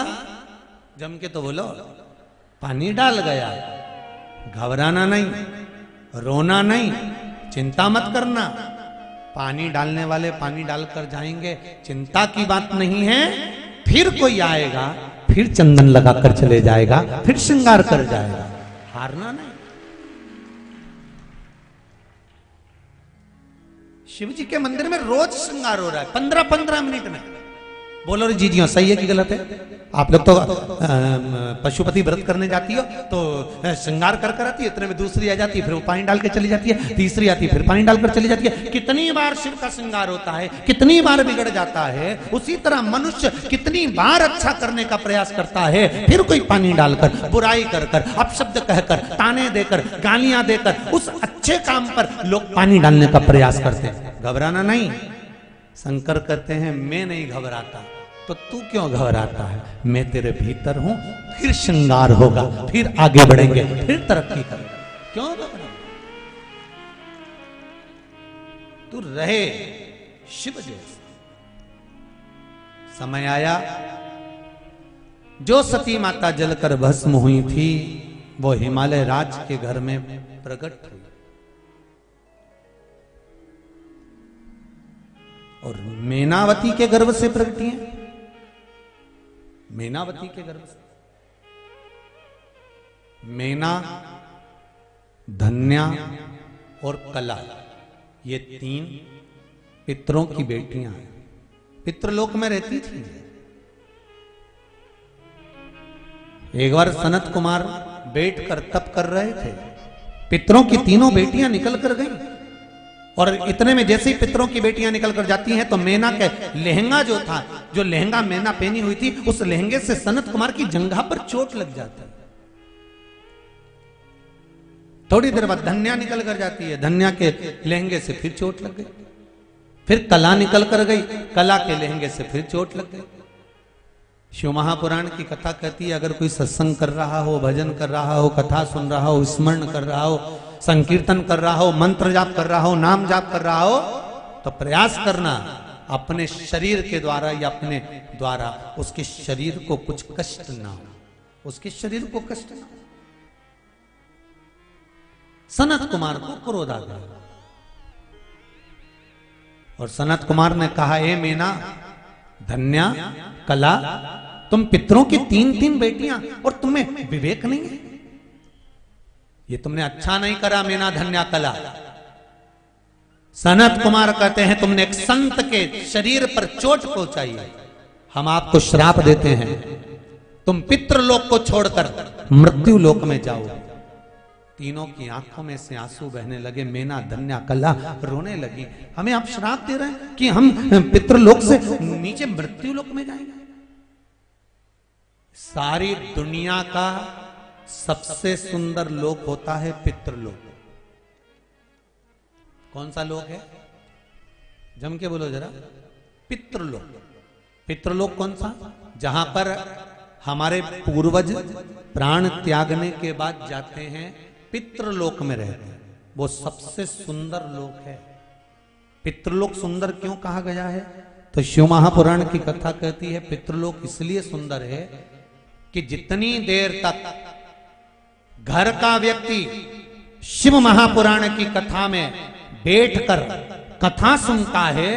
जम के तो बोलो, पानी डाल गया। घबराना नहीं, रोना नहीं, चिंता मत करना। पानी डालने वाले पानी डालकर जाएंगे, चिंता की बात नहीं है। फिर कोई आएगा, फिर चंदन लगाकर चले जाएगा, फिर श्रृंगार कर जाएगा, हारना नहीं। शिव जी के मंदिर में रोज श्रृंगार हो रहा है, 15-15 मिनट में। बोलो रे जीजियों, सही है कि गलत है? आप लोग तो पशुपति व्रत करने जाती हो तो श्रृंगार कर कर आती है, इतने में दूसरी आ जाती है, फिर वो पानी डाल के चली जाती है, तीसरी आती है, फिर पानी डालकर चली जाती है। कितनी बार शिव का श्रृंगार होता है, कितनी बार बिगड़ जाता है। उसी तरह मनुष्य कितनी बार अच्छा करने का प्रयास करता है, फिर कोई पानी डालकर, बुराई कर कर, अपशब्द कहकर, ताने देकर, गालियां देकर उस अच्छे काम पर लोग पानी डालने का प्रयास करते हैं। घबराना नहीं। शंकर कहते हैं मैं नहीं घबराता, तो तू क्यों घबराता है? मैं तेरे भीतर हूं, फिर श्रृंगार होगा, फिर आगे बढ़ेंगे, फिर तरक्की करेंगे। क्यों घबरा? तू रहे शिव जैसा। समय आया, जो सती माता जलकर भस्म हुई थी वो हिमालय राज के घर में प्रकट हुई, और मेनावती के गर्भ से प्रकटी है। मेनावती के गर्भ से। मेना, धन्या और कला, ये तीन पितरों की बेटियां हैं। पितृलोक में रहती थी। एक बार सनत कुमार बैठकर तप कर रहे थे, पितरों की तीनों बेटियां निकल कर गईं, और इतने में जैसे ही पितरों की बेटियां निकल कर जाती हैं तो मेना के लहंगा जो था, जो लहंगा मेना पहनी हुई थी, उस लहंगे से सनत कुमार की जंघा पर चोट लग जाती है। थोड़ी देर बाद धन्या निकल कर जाती है, धन्या के लहंगे से फिर चोट लग गई। फिर कला निकल कर गई, कला के लहंगे से फिर चोट लग गई। शिव महापुराण की कथा कहती है, अगर कोई सत्संग कर रहा हो, भजन कर रहा हो, कथा सुन रहा हो, स्मरण कर रहा हो, संकीर्तन कर रहा हो, मंत्र जाप कर रहा हो, नाम जाप कर रहा हो, तो प्रयास करना अपने शरीर के द्वारा या अपने द्वारा उसके शरीर को कुछ कष्ट ना हो, उसके शरीर को कष्ट ना हो। सनत कुमार को क्रोध आ गया, और सनत कुमार ने कहा, ए मेना, धन्या, कला, तुम पितरों की तीन तीन बेटियां और तुम्हें विवेक नहीं है? ये तुमने अच्छा नहीं करा मेना, धन्या, कला। सनत कुमार कहते हैं, तुमने एक संत के शरीर पर चोट पहुंचाई है, हम आपको श्राप देते हैं, तुम पितृलोक को छोड़कर मृत्यु लोक में जाओ। तीनों की आंखों में से आंसू बहने लगे। मेना, धन्या, कला रोने लगी। हमें आप श्राप दे रहे हैं कि हम पितृलोक से नीचे मृत्यु लोक में जाएंगे? सारी दुनिया का सबसे सुंदर लोक होता है पितृलोक। कौन सा लोक है? जम के बोलो जरा। पितृलोक। पितृलोक कौन सा? जहां पर हमारे पूर्वज प्राण त्यागने के बाद जाते हैं, पितृलोक में रहते हैं, वो सबसे सुंदर लोक है। पितृलोक सुंदर क्यों कहा गया है? तो शिव महापुराण की कथा कहती है, पितृलोक इसलिए सुंदर है कि जितनी देर तक घर का व्यक्ति शिव महापुराण की कथा में बैठकर कथा सुनता है,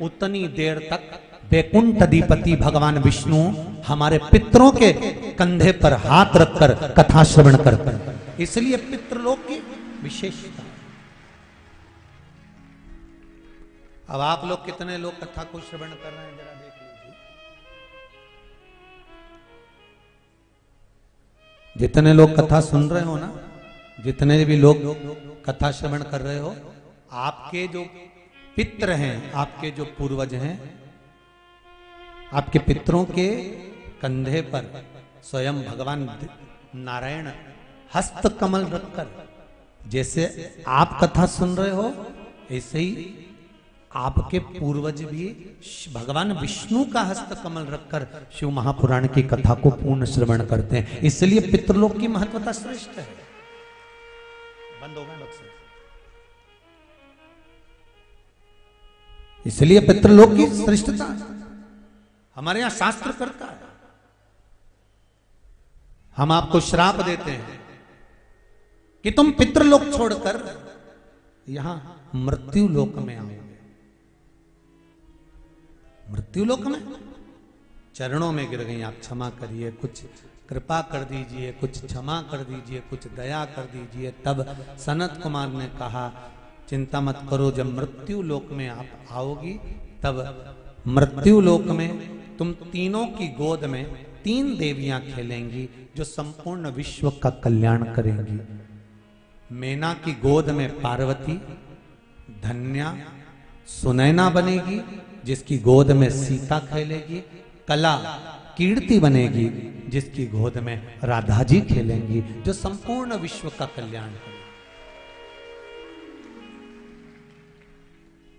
उतनी देर तक वैकुंठ अधिपति भगवान विष्णु हमारे पितरों के कंधे पर हाथ रखकर कथा श्रवण करते हैं। इसलिए पितृलोक की विशेषता। अब आप लोग कितने लोग कथा को श्रवण कर रहे हैं, जरा देख लीजिए। जितने लोग कथा सुन रहे हो ना, जितने भी लोग कथा श्रवण कर रहे हो, आपके जो पितृ हैं, आपके जो पूर्वज हैं, आपके पितरों के कंधे पर स्वयं भगवान नारायण हस्त कमल रखकर, जैसे आप कथा सुन रहे हो, ऐसे ही आपके पूर्वज भी भगवान विष्णु का हस्त कमल रखकर शिव महापुराण की कथा को पूर्ण श्रवण करते हैं। इसलिए पितृलोक की महत्वता श्रेष्ठ है। बंद हो गए बक्से। इसलिए पितृलोक की श्रेष्ठता हमारे यहां शास्त्र करता है। हम आपको श्राप देते हैं कि तुम पितृलोक छोड़कर यहां मृत्यु लोक में आओगे। मृत्यु लोक में चरणों में गिर गई, आप क्षमा करिए, कुछ कृपा कर दीजिए, कुछ क्षमा कर दीजिए, कुछ दया कर दीजिए। तब सनत कुमार ने कहा, चिंता मत करो, जब मृत्यु लोक में आप आओगी, तब मृत्यु लोक में तुम तीनों की गोद में 3 देवियां खेलेंगी जो संपूर्ण विश्व का कल्याण करेंगी। मैना की गोद में पार्वती धन्या सुनैना बनेगी, जिसकी गोद में सीता खेलेगी। कला कीर्ति बनेगी, जिसकी गोद में राधा जी खेलेंगी, जो संपूर्ण विश्व का कल्याण करेंगी।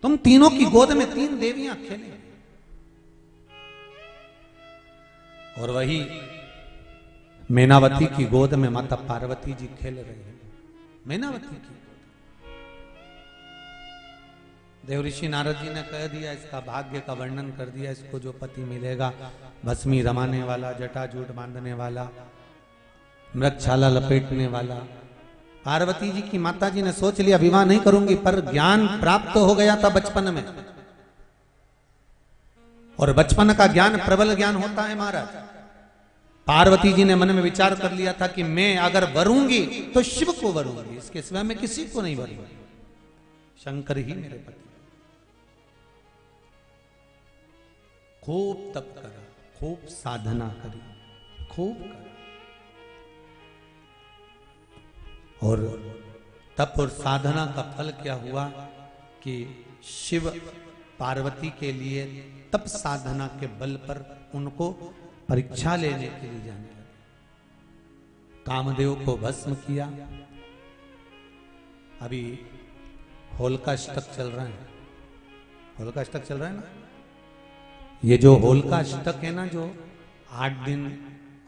तुम तीनों की गोद में 3 देवियां खेलेंगी। और वही मैनावती की गोद में माता पार्वती जी खेल रही है। मैनावती की देवऋषि नारद जी ने कह दिया, इसका भाग्य का वर्णन कर दिया। इसको जो पति मिलेगा, भस्मी रमाने वाला, जटाजूट बांधने वाला, मृगछाला लपेटने वाला। पार्वती जी की माता जी ने सोच लिया विवाह नहीं करूंगी, पर ज्ञान प्राप्त हो गया था बचपन में, और बचपन का ज्ञान प्रबल ज्ञान होता है महाराज। पार्वती जी ने मन में विचार कर लिया था कि मैं अगर वरूंगी तो शिव को वरूंगी, इसके सिवा मैं किसी को नहीं वरूंगी, शंकर ही मेरे पति। खूब तप करा, खूब साधना करी, खूब करा, और तप और साधना का फल क्या हुआ कि शिव पार्वती के लिए तप साधना के बल पर उनको परीक्षा लेने के लिए जाने लगे। कामदेव को भस्म किया। अभी होलिकाष्टक चल रहा है, होलिकाष्टक चल रहा है ना। ये जो होलिकाष्टक है ना, जो 8 दिन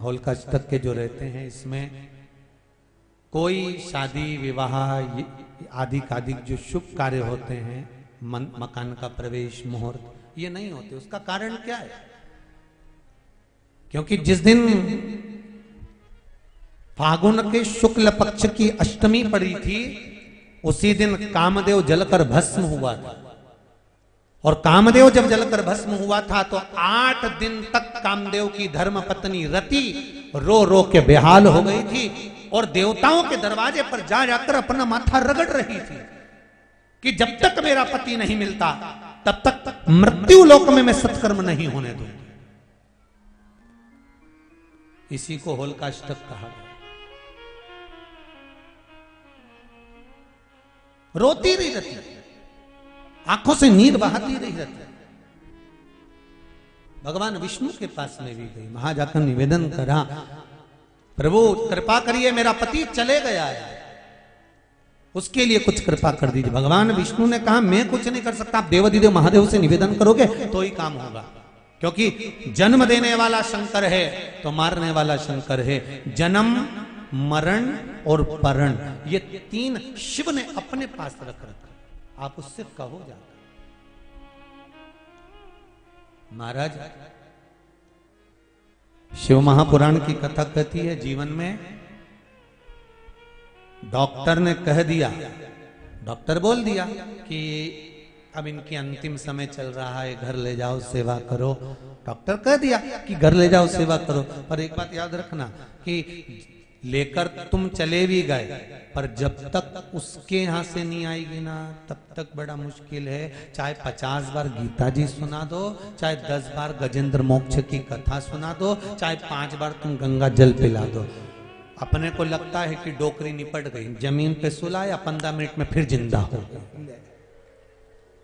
होलिकाष्टक के जो रहते हैं, इसमें कोई शादी विवाह आदि कादिक जो शुभ कार्य होते हैं, मकान का प्रवेश मुहूर्त, ये नहीं होते। उसका कारण क्या है? क्योंकि जिस दिन फागुन के शुक्ल पक्ष की अष्टमी पड़ी थी, उसी दिन कामदेव जलकर भस्म हुआ था। और कामदेव जब जलकर भस्म हुआ था तो 8 दिन तक कामदेव की धर्म पत्नी रति रो रो के बेहाल हो गई थी, और देवताओं के दरवाजे पर जा जाकर अपना माथा रगड़ रही थी कि जब तक मेरा पति नहीं मिलता तब तक मृत्यु लोक में मैं सत्कर्म नहीं होने दूंगी। इसी को होलिकाष्टक कहा। रोती रही रहती, आंखों से नीर बहाती रही रहती। भगवान विष्णु के पास में भी गई, वहां जाकर निवेदन करा, प्रभु कृपा करिए, मेरा पति चले गया है, उसके लिए कुछ कृपा कर दीजिए। भगवान विष्णु ने कहा मैं कुछ नहीं कर सकता, आप देवाधिदेव महादेव से निवेदन करोगे तो ही काम होगा, क्योंकि जन्म देने वाला शंकर है तो मारने वाला शंकर है। जन्म, मरण और परण, ये 3 शिव ने अपने पास रख रखा, आप उससे कहो जाकर। महाराज, शिव महापुराण की कथा कहती है, जीवन में डॉक्टर ने कह दिया, डॉक्टर बोल दिया कि अब इनकी अंतिम समय चल रहा है, घर ले जाओ सेवा करो। डॉक्टर कह दिया कि घर ले जाओ सेवा करो, पर एक बात याद रखना कि लेकर तुम चले भी गए, पर जब तक उसके यहां से नहीं आएगी ना, तब तक बड़ा मुश्किल है। चाहे 50 बार गीता जी सुना दो, चाहे 10 बार गजेंद्र मोक्ष की कथा सुना दो, चाहे 5 बार तुम गंगा जल पिला दो। अपने को लगता है कि डोकरी निपट गई, जमीन पे सुलाया, 15 मिनट में फिर जिंदा हो गई,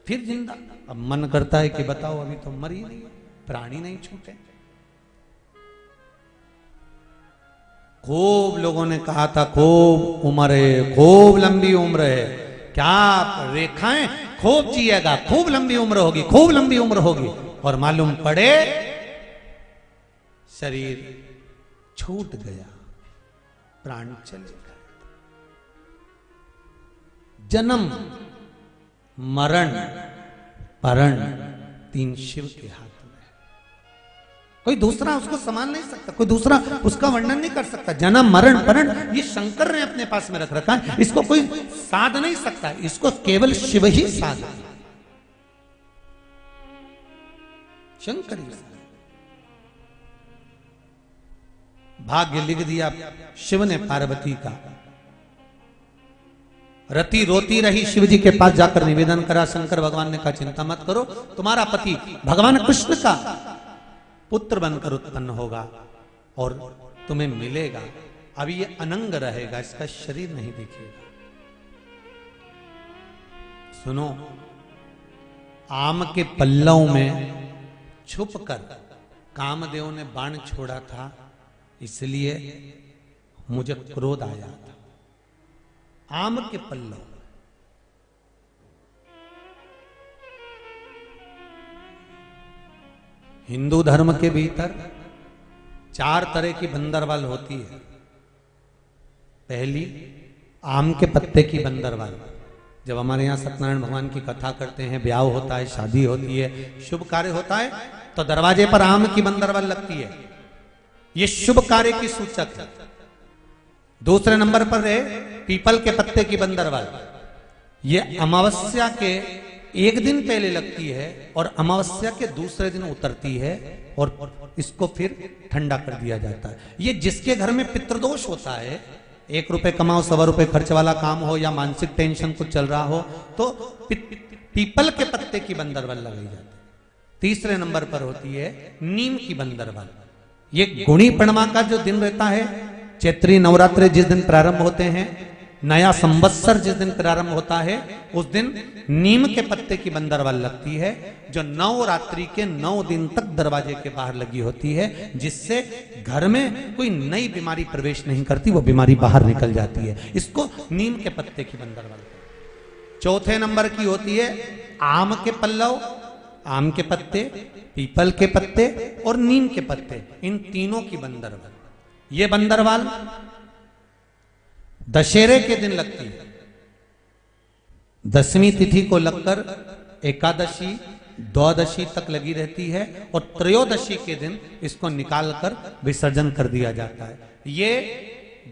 फिर जिंदा। अब मन करता है कि बताओ अभी तो मरी नहीं, प्राणी नहीं छूटे। खूब लोगों ने कहा था खूब उम्र है, खूब लंबी उम्र है, क्या रेखाएं, खूब जिएगा, खूब लंबी उम्र होगी, खूब लंबी उम्र होगी। और मालूम पड़े शरीर छूट गया, प्राण चले गए। जन्म, मरण, परण 3 शिव के हाथ में है। कोई दूसरा उसको संभाल नहीं सकता, कोई दूसरा उसका वर्णन नहीं कर सकता। जन्म, मरण, परण ये शंकर ने अपने पास में रख रखा है, इसको कोई साध नहीं सकता, इसको केवल शिव ही साध, शंकर ही। भाग्य लिख दिया शिव ने पार्वती का। रति रोती रही, शिव जी के पास जाकर निवेदन करा। शंकर भगवान ने कहा चिंता मत करो, तुम्हारा पति भगवान कृष्ण का पुत्र बनकर उत्पन्न होगा और तुम्हें मिलेगा। अब ये अनंग रहेगा, इसका शरीर नहीं दिखेगा। सुनो, आम के पल्लव में छुपकर कामदेव ने बाण छोड़ा था, इसलिए मुझे क्रोध आया था। आम के पल्लव, हिंदू धर्म के भीतर 4 तरह की बंदरवाल होती है। पहली, आम के पत्ते की बंदरवाल। जब हमारे यहाँ सत्यनारायण भगवान की कथा करते हैं, ब्याह होता है, शादी होती है, शुभ कार्य होता है, तो दरवाजे पर आम की बंदरवाल लगती है। ये शुभ कार्य की सूचक है। दूसरे नंबर पर है पीपल के पत्ते की बंदरवाल। ये अमावस्या के 1 दिन पहले लगती है और अमावस्या के दूसरे दिन उतरती है और इसको फिर ठंडा कर दिया जाता है। ये जिसके घर में पितृदोष होता है, 1 रुपए कमाओ 100 रुपए खर्च वाला काम हो या मानसिक टेंशन कुछ चल रहा हो, तो पीपल के पत्ते की बंदरवाल लगाई जाती है। तीसरे नंबर पर होती है नीम की बंदरवाल। ये गुणी पूर्णिमा का जो दिन रहता है, चैत्री नवरात्रि जिस दिन प्रारंभ होते हैं, नया संवत्सर जिस दिन प्रारंभ होता है, उस दिन नीम के पत्ते की बंदरवाल लगती है, जो नवरात्रि के 9 दिन तक दरवाजे के बाहर लगी होती है, जिससे घर में कोई नई बीमारी प्रवेश नहीं करती, वो बीमारी बाहर निकल जाती है। इसको नीम के पत्ते की बंदरवाल। चौथे नंबर की होती है आम के पल्लव, आम के पत्ते, पीपल के पत्ते और नीम के पत्ते, इन तीनों की बंदरवाल। ये बंदरवाल दशहरे के दिन लगती है। 10वीं तिथि को लगकर एकादशी, द्वादशी तक लगी रहती है और त्रयोदशी के दिन इसको निकालकर विसर्जन कर दिया जाता है। ये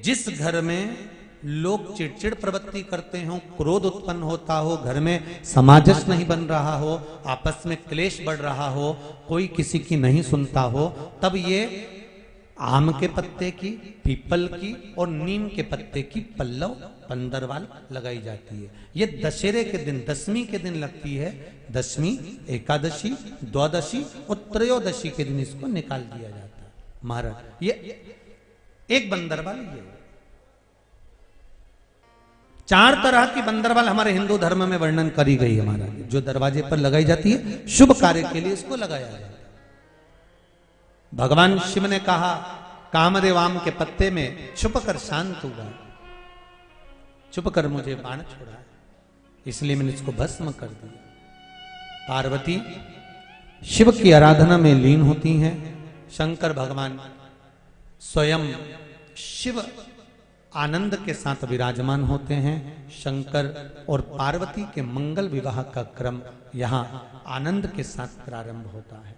जिस घर में लोग चिड़चिड़ प्रवृत्ति करते हो, क्रोध उत्पन्न होता हो, घर में सामंजस्य नहीं बन रहा हो, आपस में क्लेश बढ़ रहा हो, कोई किसी की नहीं सुनता हो, तब ये आम के पत्ते की, पीपल की और नीम के पत्ते की पल्लव बंदरवाल लगाई जाती है। ये दशहरे के दिन 10वीं के दिन लगती है। 10वीं, एकादशी, द्वादशी और त्रयोदशी के दिन इसको निकाल दिया जाता है। महाराज, ये एक बंदरवाल, ये 4 तरह की बंदरवाल हमारे हिंदू धर्म में वर्णन करी गई है महाराज, जो दरवाजे पर लगाई जाती है, शुभ कार्य के लिए इसको लगाया जाता है। भगवान शिव ने कहा, कामदेव आम के पत्ते में छुप कर शांत हुआ, छुप कर मुझे बाण छोड़ा, इसलिए मैंने इसको भस्म कर दिया। पार्वती शिव की आराधना में लीन होती हैं। शंकर भगवान स्वयं शिव आनंद के साथ विराजमान होते हैं। शंकर और पार्वती के मंगल विवाह का क्रम यहाँ आनंद के साथ प्रारंभ होता है।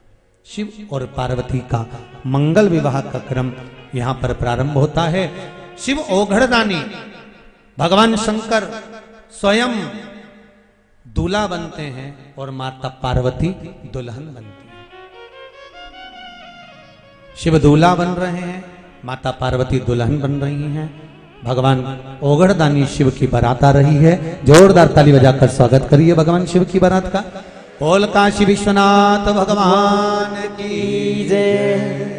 शिव और पार्वती का मंगल विवाह का क्रम यहाँ पर प्रारंभ होता है। शिव ओघड़दानी, भगवान शंकर स्वयं दूल्हा बनते हैं और माता पार्वती दुल्हन बनती है। शिव दूल्हा बन रहे हैं, माता पार्वती दुल्हन बन रही हैं। भगवान ओघड़दानी शिव की बारात आ रही है। जोरदार ताली बजाकर स्वागत करिए भगवान शिव की बारात का। बोल काशी विश्वनाथ भगवान की जय।